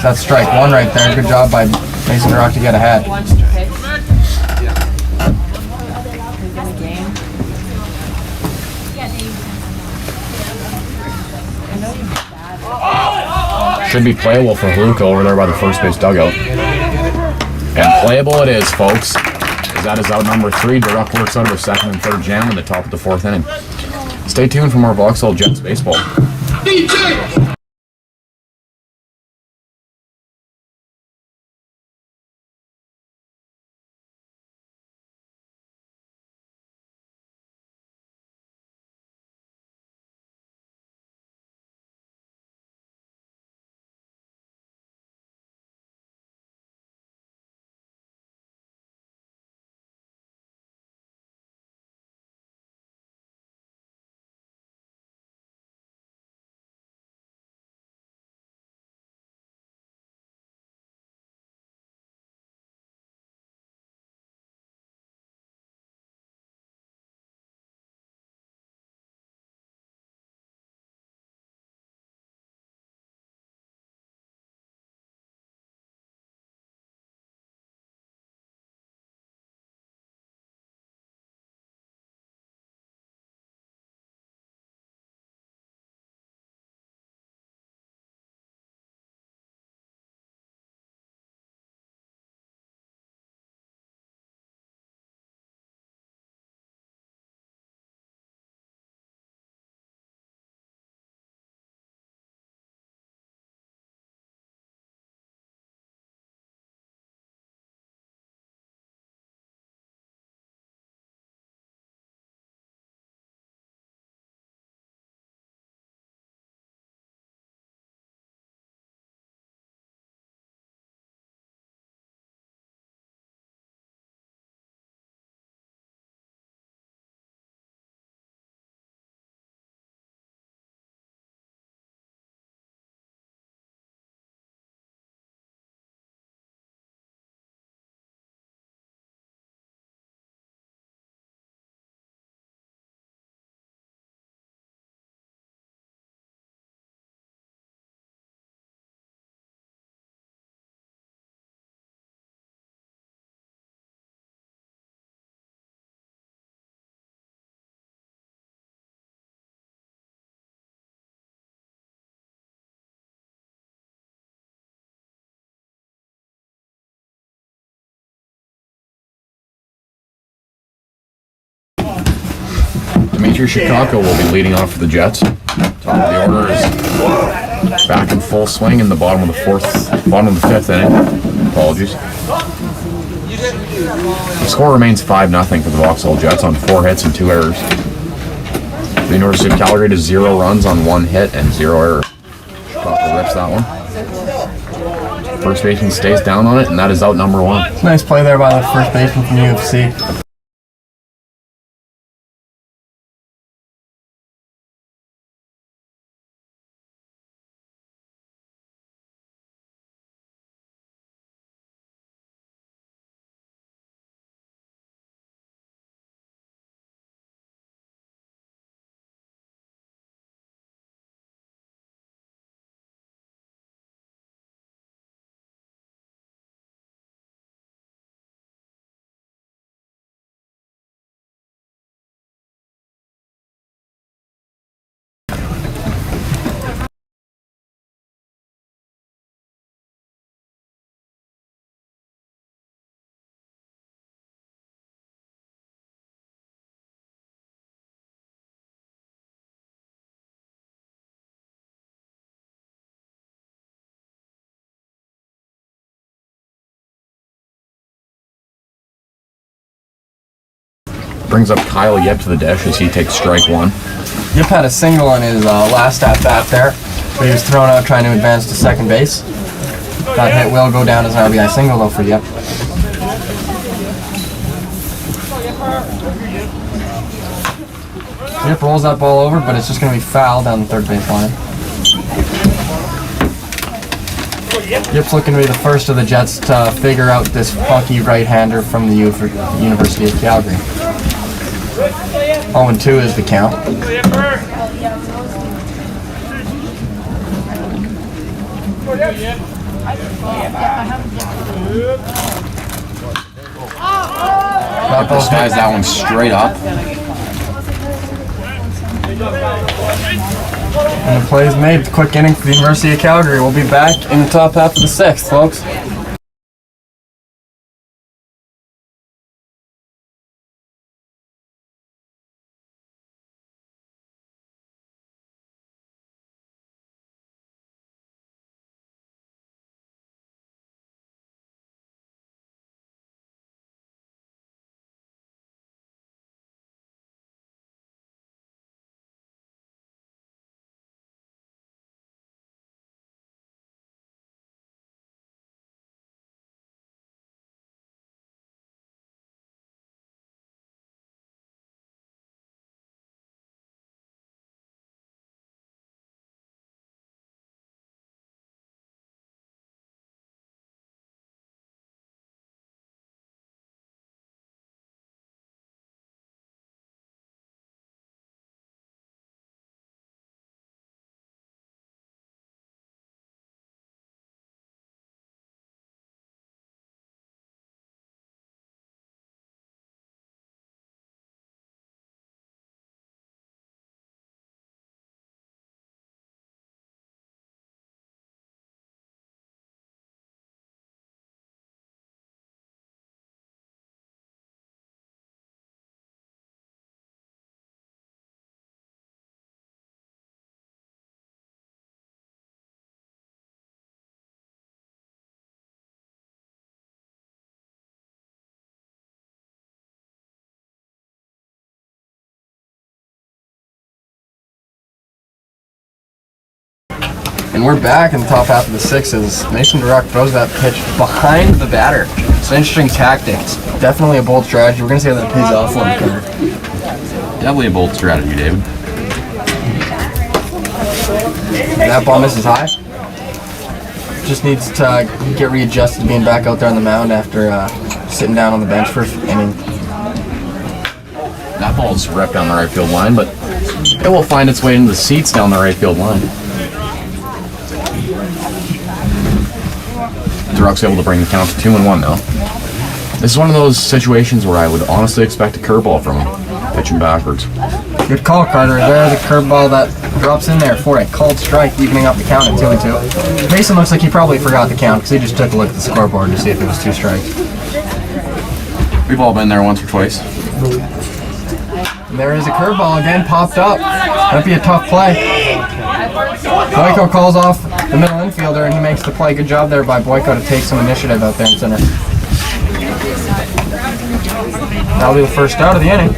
Speaker 2: That's strike 1 right there. Good job by Mason DeRuck to get ahead.
Speaker 1: Should be playable for Haluka over there by the first base dugout. And playable it is, folks. As that is out number 3. DeRuck works out of a second and third jam in the top of the 4th inning. Stay tuned for more Vauxhall Jets baseball.
Speaker 5: DJ!
Speaker 1: Dimitri Shikako will be leading off for the Jets. Top of the order is back in full swing in the bottom of the fifth inning. Apologies. The score remains 5-0 for the Vauxhall Jets on 4 hits and 2 errors. The University of Calgary to 0 runs on 1 hit and 0 errors. Shikako rips that one. First baseman stays down on it, and that is out number 1.
Speaker 2: Nice play there by the first baseman from UFC.
Speaker 1: Brings up Kyle Yip to the dish as he takes strike 1.
Speaker 2: Yip had a single on his last at-bat there, but he was thrown out trying to advance to second base. That hit will go down as an RBI single though for Yip. Yip rolls that ball over, but it's just going to be foul down the third base line. Yip's looking to be the first of the Jets to figure out this funky right-hander from the University of Calgary. 0-2 is the count.
Speaker 1: This guy's that one straight up.
Speaker 2: And the play is made. Quick inning for the University of Calgary. We'll be back in the top half of the 6th, folks. And we're back in the top half of the 6th as Mason Durock throws that pitch behind the batter. It's an interesting tactic. It's definitely a bold strategy. We're going to see how that pays off for him.
Speaker 1: Definitely a bold strategy, David.
Speaker 2: That ball misses high. Just needs to get readjusted to being back out there on the mound after sitting down on the bench for an inning.
Speaker 1: That ball's ripped down the right field line, but it will find its way into the seats down the right field line. Durock's able to bring the count to 2-1 now. This is one of those situations where I would honestly expect a curveball from him, pitching backwards.
Speaker 2: Good call, Carter. There's a curveball that drops in there for a called strike, evening up the count at 2-2. Mason looks like he probably forgot the count because he just took a look at the scoreboard to see if it was 2 strikes.
Speaker 1: We've all been there once or twice.
Speaker 2: And there is a curveball again, popped up. That'd be a tough play. Boyko calls off the middle infielder and he makes the play. Good job there by Boyko to take some initiative out there in center. That'll be the first out of the inning.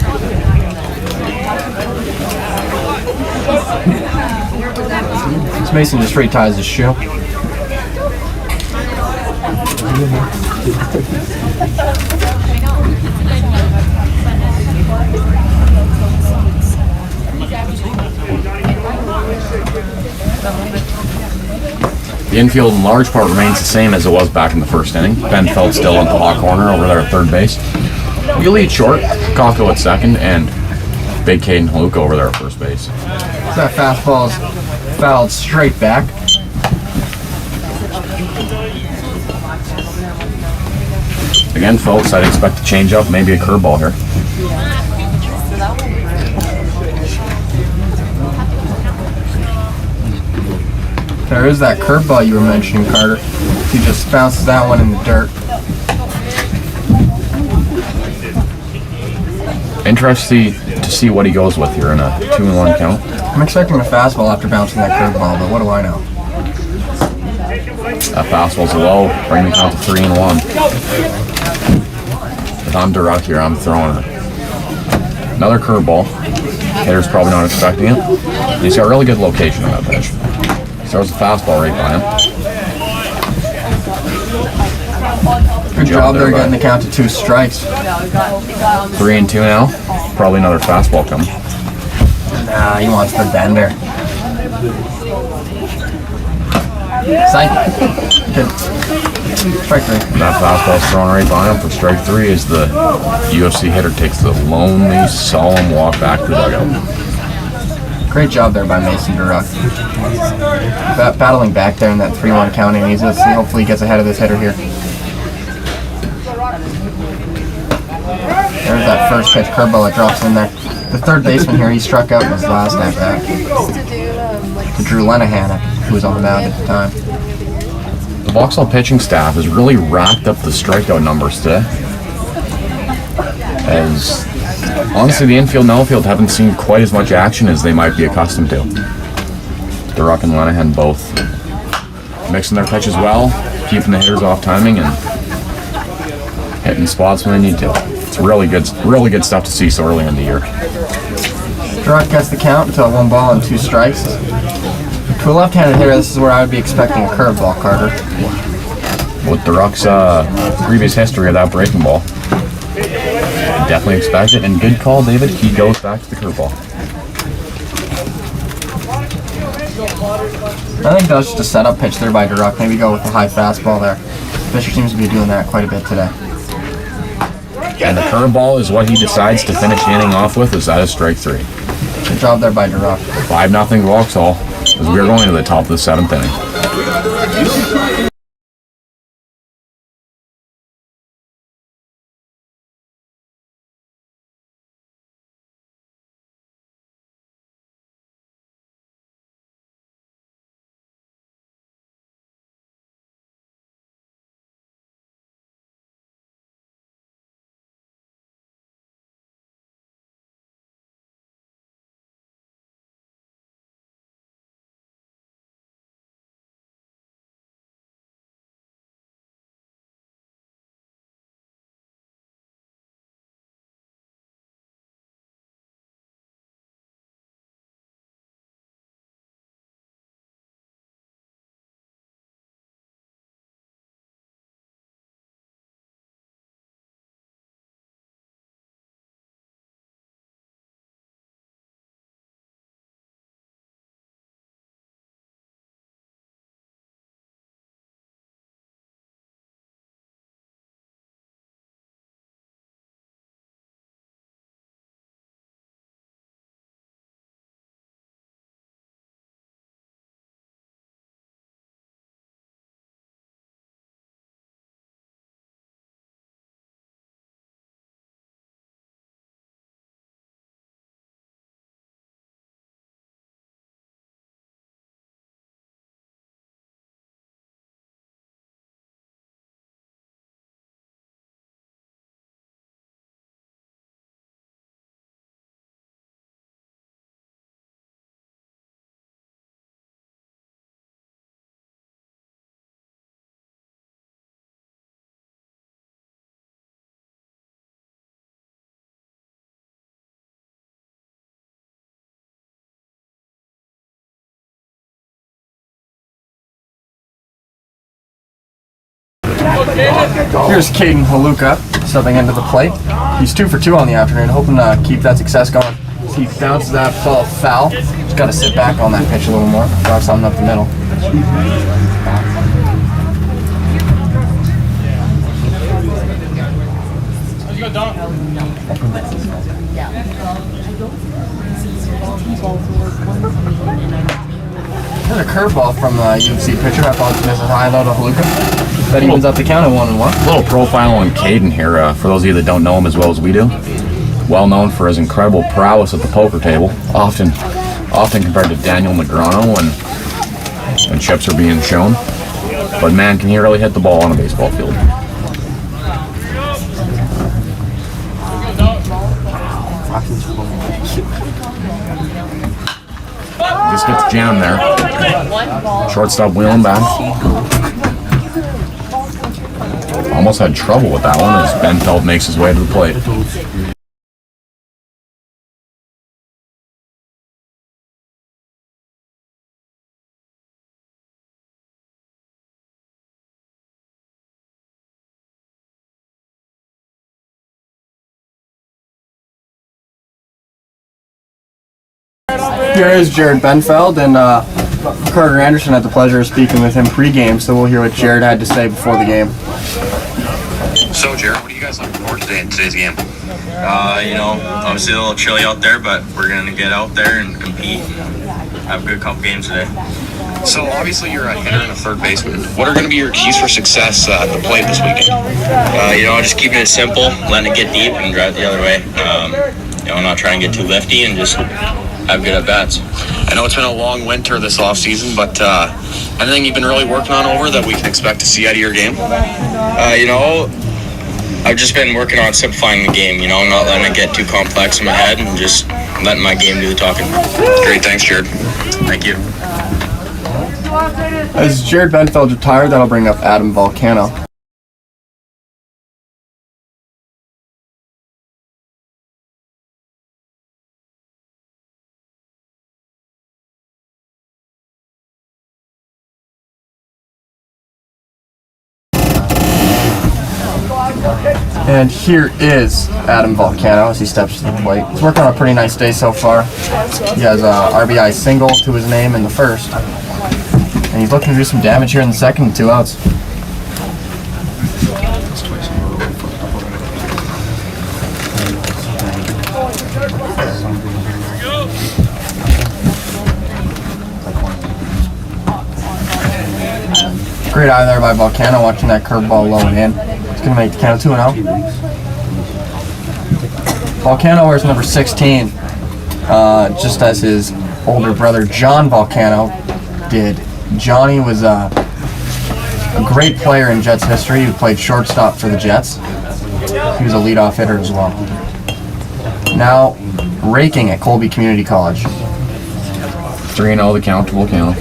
Speaker 2: Mason just reties his shoe.
Speaker 1: The infield in large part remains the same as it was back in the first inning. Ben Feld still in the hot corner over there at third base. We lead short, Kakko at second, and Big Caden Haluka over there at first base.
Speaker 2: That fastball is fouled straight back.
Speaker 1: Again, folks, I'd expect a change up, maybe a curveball here.
Speaker 2: There is that curveball you were mentioning, Carter. He just bounces that one in the dirt.
Speaker 1: Interesting to see what he goes with here in a 2-1 count.
Speaker 2: I'm expecting a fastball after bouncing that curveball, but what do I know?
Speaker 1: That fastball's low, bring the count to 3-1. If I'm Durock here, I'm throwing it. Another curveball. Hitter's probably not expecting it. He's got really good location on that pitch. He throws the fastball right by him.
Speaker 2: Good job there getting the count to 2 strikes.
Speaker 1: 3-2 now. Probably another fastball coming.
Speaker 2: Nah, he wants the bender. Psych. Good. Strike 3.
Speaker 1: That fastball's thrown right by him for strike 3 as the UFC hitter takes the lonely, solemn walk back to the dugout.
Speaker 2: Great job there by Mason Durock. Battling back there in that 3-1 count, and hopefully he gets ahead of this hitter here. There's that first pitch curveball that drops in there. The third baseman here, he struck out in his last at bat. To Drew Lenahan, who was on the mound at the time.
Speaker 1: The Vauxhall pitching staff has really racked up the strikeout numbers today. As honestly, the infield and outfield haven't seen quite as much action as they might be accustomed to. Durock and Lenahan both mixing their pitches well, keeping the hitters off timing, and hitting spots when they need to. It's really good stuff to see so early in the year.
Speaker 2: Durock gets the count until 1 ball and 2 strikes. To a left-handed hitter, this is where I would be expecting a curveball, Carter.
Speaker 1: With Durock's previous history of that breaking ball, I definitely expect it. And good call, David. He goes back to the curveball.
Speaker 2: I think that was just a setup pitch there by Durock. Maybe go with the high fastball there. Fisher seems to be doing that quite a bit today.
Speaker 1: And the curveball is what he decides to finish the inning off with, as that is strike 3.
Speaker 2: Good job there by Durock.
Speaker 1: 5-0 Vauxhall as we are going to the top of the 7th inning.
Speaker 2: Here's Caden Haluka stepping into the plate. He's 2 for 2 on the afternoon, hoping to keep that success going. He bounces that ball foul. Just got to sit back on that pitch a little more. Drive something up the middle. There's a curveball from the UFC pitcher. I thought it was a high low to Haluka. That evens up the count at 1-1.
Speaker 1: Little profile on Caden here, for those of you that don't know him as well as we do. Well known for his incredible prowess at the poker table, often compared to Daniel Negreanu when chips are being shown. But man, can he really hit the ball on a baseball field. Just gets jammed there. Shortstop wheeling back. Almost had trouble with that one as Benfeld makes his way to the plate.
Speaker 2: Here is Jared Benfeld, and Carter Anderson had the pleasure of speaking with him pre-game, so we'll hear what Jared had to say before the game.
Speaker 8: So, Jared, what are you guys looking forward to in today's game?
Speaker 4: Obviously a little chilly out there, but we're going to get out there and compete and have a good couple games today.
Speaker 8: So, obviously, you're a hitter and a third baseman. What are going to be your keys for success at the plate this weekend?
Speaker 4: Just keeping it simple, letting it get deep and drive the other way. Not trying to get too lifty and just have good at-bats.
Speaker 8: I know it's been a long winter this offseason, but anything you've been really working on over that we can expect to see out of your game?
Speaker 4: I've just been working on simplifying the game, not letting it get too complex in my head and just letting my game do the talking.
Speaker 8: Great, thanks, Jared.
Speaker 4: Thank you.
Speaker 2: As Jared Benfeld retired, that'll bring up Adam Volcano. And here is Adam Volcano as he steps to the plate. He's working on a pretty nice day so far. He has a RBI single to his name in the first. And he's looking to do some damage here in the second with 2 outs. Great eye there by Volcano, watching that curveball low and in. It's going to make the count 2-0. Volcano wears number 16, just as his older brother John Volcano did. Johnny was a great player in Jets history who played shortstop for the Jets. He was a leadoff hitter as well. Now raking at Colby Community College.
Speaker 1: 3-0 the count to Volcano.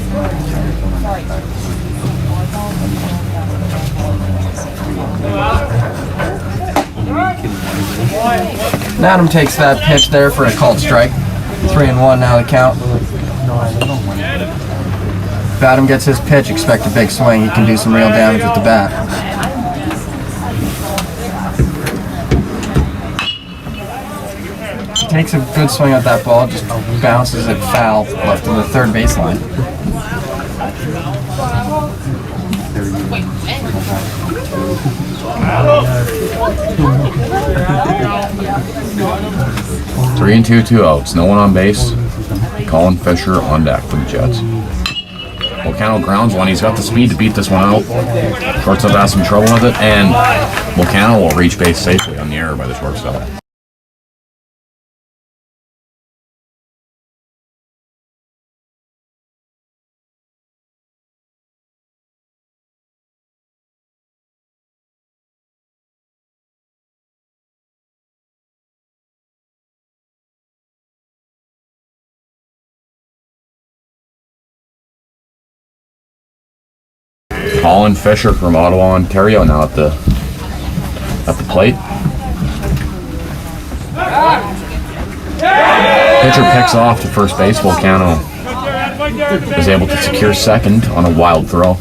Speaker 2: And Adam takes that pitch there for a called strike. 3-1 now the count. If Adam gets his pitch, expect a big swing. He can do some real damage with the bat. He takes a good swing at that ball, just bounces it foul left to the third baseline.
Speaker 1: Three and two outs. No one on base. Colin Fisher on deck for the Jets. Volcano grounds one. He's got the speed to beat this one out. Shortstop has some trouble with it, and Volcano will reach base safely on the error by the shortstop. Colin Fisher from Ottawa, Ontario now at the plate. Pitcher picks off to first base. Volcano is able to secure second on a wild throw.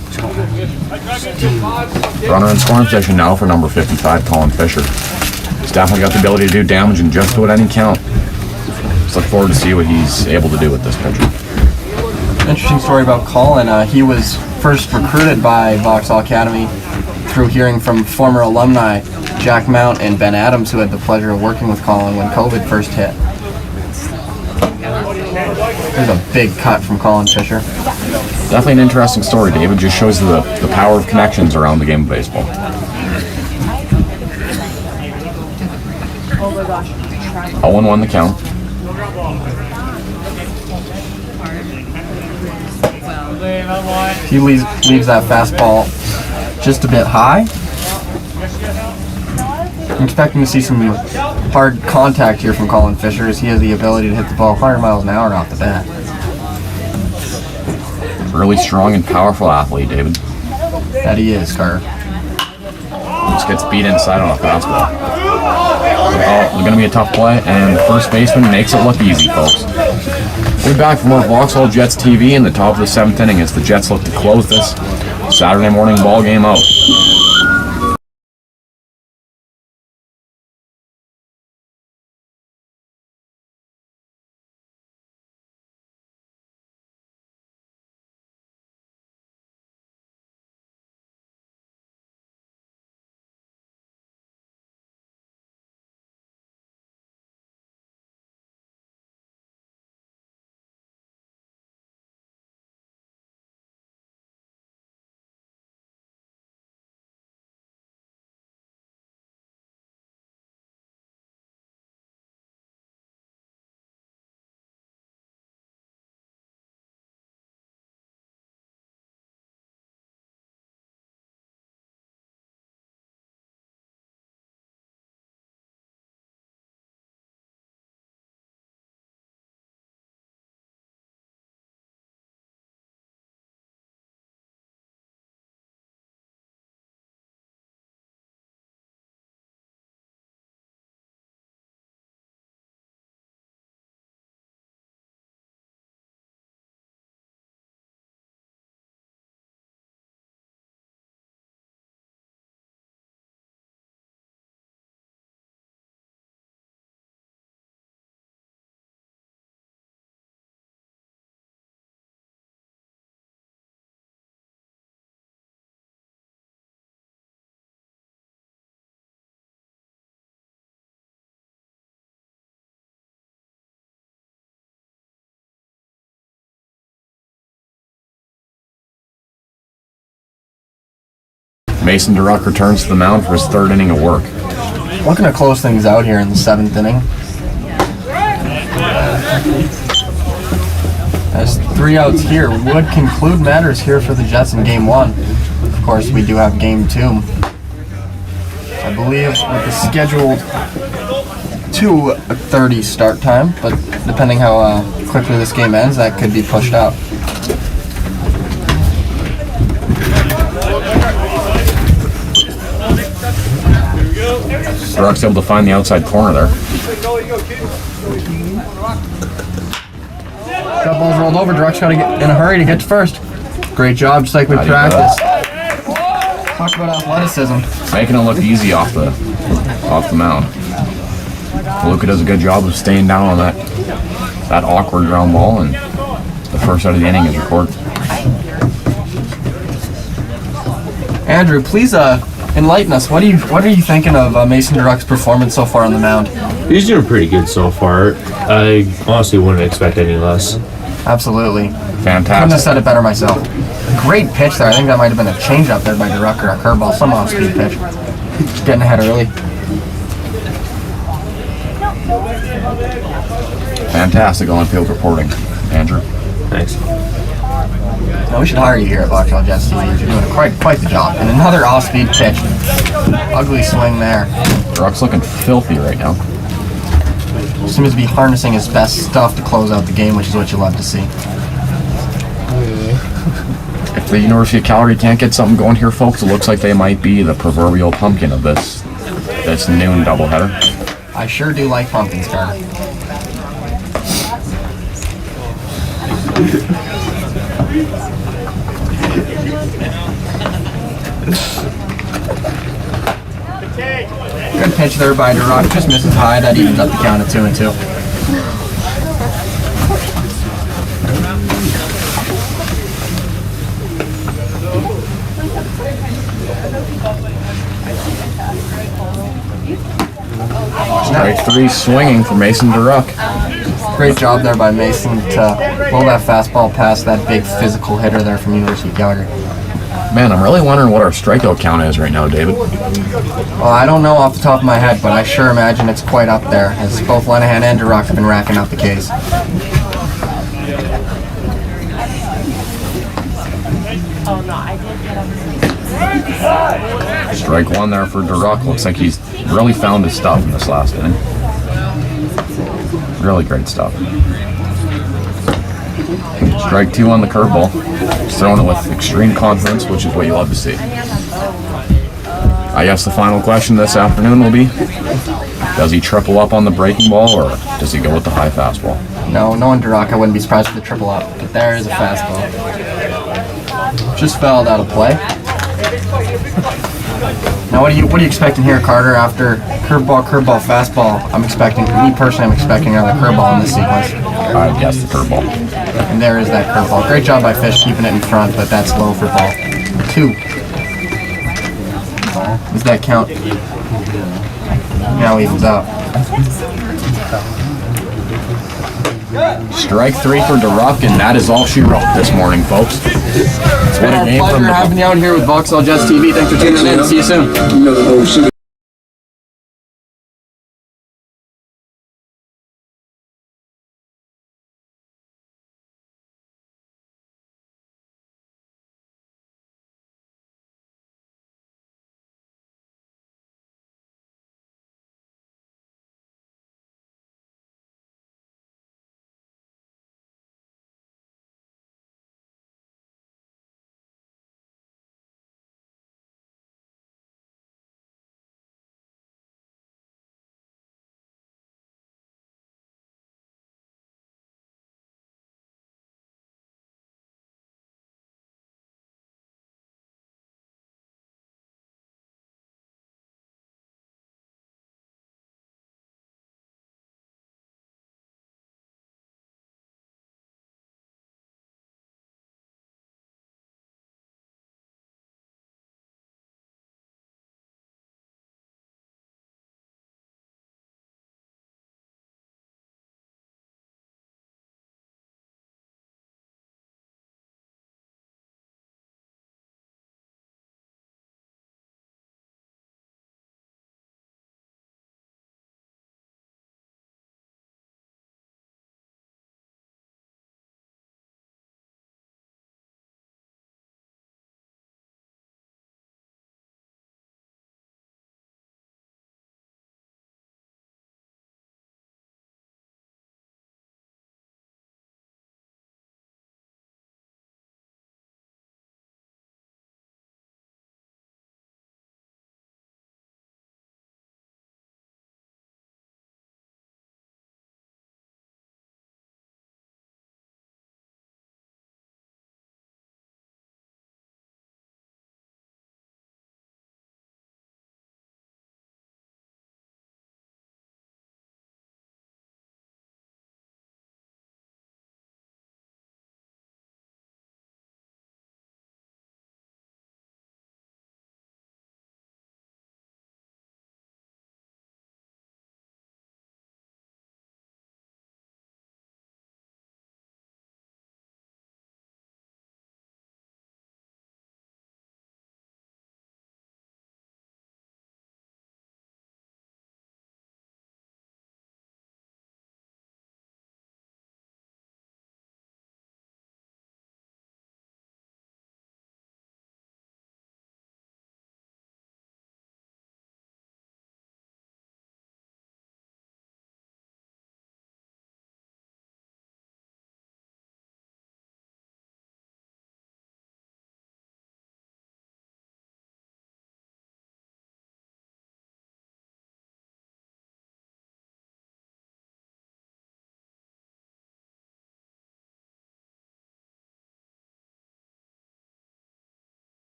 Speaker 1: Runner in scoring position now for number 55, Colin Fisher. He's definitely got the ability to do damage in just about any count. Just look forward to see what he's able to do with this pitcher.
Speaker 2: Interesting story about Colin. He was first recruited by Vauxhall Academy through hearing from former alumni Jack Mount and Ben Adams, who had the pleasure of working with Colin when COVID first hit. There's a big cut from Colin Fisher.
Speaker 1: Definitely an interesting story, David. Just shows the power of connections around the game of baseball. 0-1 the count.
Speaker 2: He leaves that fastball just a bit high. I'm expecting to see some hard contact here from Colin Fisher, as he has the ability to hit the ball 100 miles an hour off the bat.
Speaker 1: Really strong and powerful athlete, David.
Speaker 2: That he is, Carter.
Speaker 1: Just gets beat inside on a fastball. Oh, it's going to be a tough play, and the first baseman makes it look easy, folks. We're back for more Vauxhall Jets TV in the top of the 7th inning as the Jets look to close this Saturday morning ball game out. Mason Durock returns to the mound for his 3rd inning of work.
Speaker 2: Looking to close things out here in the 7th inning. As 3 outs here would conclude matters here for the Jets in Game 1. Of course, we do have Game 2. I believe with the scheduled 2:30 start time, but depending how quickly this game ends, that could be pushed out.
Speaker 1: Durock's able to find the outside corner there.
Speaker 2: That ball's rolled over. Durock's got to get in a hurry to get to first. Great job, just like we practiced. Talk about athleticism.
Speaker 1: Making it look easy off the mound. Luca does a good job of staying down on that awkward ground ball, and the first out of the inning is recorded.
Speaker 2: Andrew, please enlighten us. What are you thinking of Mason Durock's performance so far on the mound?
Speaker 10: He's doing pretty good so far. I honestly wouldn't expect any less.
Speaker 2: Absolutely.
Speaker 1: Fantastic.
Speaker 2: Couldn't have said it better myself. Great pitch there. I think that might have been a changeup there by Durock, or a curveball, some off-speed pitch. Getting ahead early.
Speaker 1: Fantastic on-field reporting, Andrew.
Speaker 10: Thanks.
Speaker 2: Now, we should hire you here at Vauxhall Jets TV. You're doing quite the job. And another off-speed pitch. Ugly swing there.
Speaker 1: Durock's looking filthy right now.
Speaker 2: Seems to be harnessing his best stuff to close out the game, which is what you love to see.
Speaker 1: If the University of Calgary can't get something going here, folks, it looks like they might be the proverbial pumpkin of this noon doubleheader.
Speaker 2: I sure do like pumpkins, Carter. Good pitch there by Durock. Just misses high. That evens up the count at 2-2.
Speaker 1: Strike 3 swinging for Mason Durock.
Speaker 2: Great job there by Mason to blow that fastball past that big physical hitter there from University of Calgary.
Speaker 1: Man, I'm really wondering what our strikeout count is right now, David.
Speaker 2: Well, I don't know off the top of my head, but I sure imagine it's quite up there, as both Lenahan and Durock have been racking up the Ks.
Speaker 1: Strike 1 there for Durock. Looks like he's really found his stuff in this last inning. Really great stuff. Strike 2 on the curveball. He's throwing it with extreme confidence, which is what you love to see. I guess the final question this afternoon will be, does he triple up on the breaking ball, or does he go with the high fastball?
Speaker 2: No, knowing Durock, I wouldn't be surprised with the triple up, but there is a fastball. Just fouled out of play. Now, what are you expecting here, Carter? After curveball, fastball, I'm expecting another curveball in this sequence.
Speaker 1: I guess the curveball.
Speaker 2: And there is that curveball. Great job by Fish keeping it in front, but that's low for ball 2. Does that count? Now evens out.
Speaker 1: Strike 3 for Durock, and that is all she wrote this morning, folks. It's what a game from
Speaker 2: Pleasure having you out here with Vauxhall Jets TV. Thanks for tuning in. See you soon.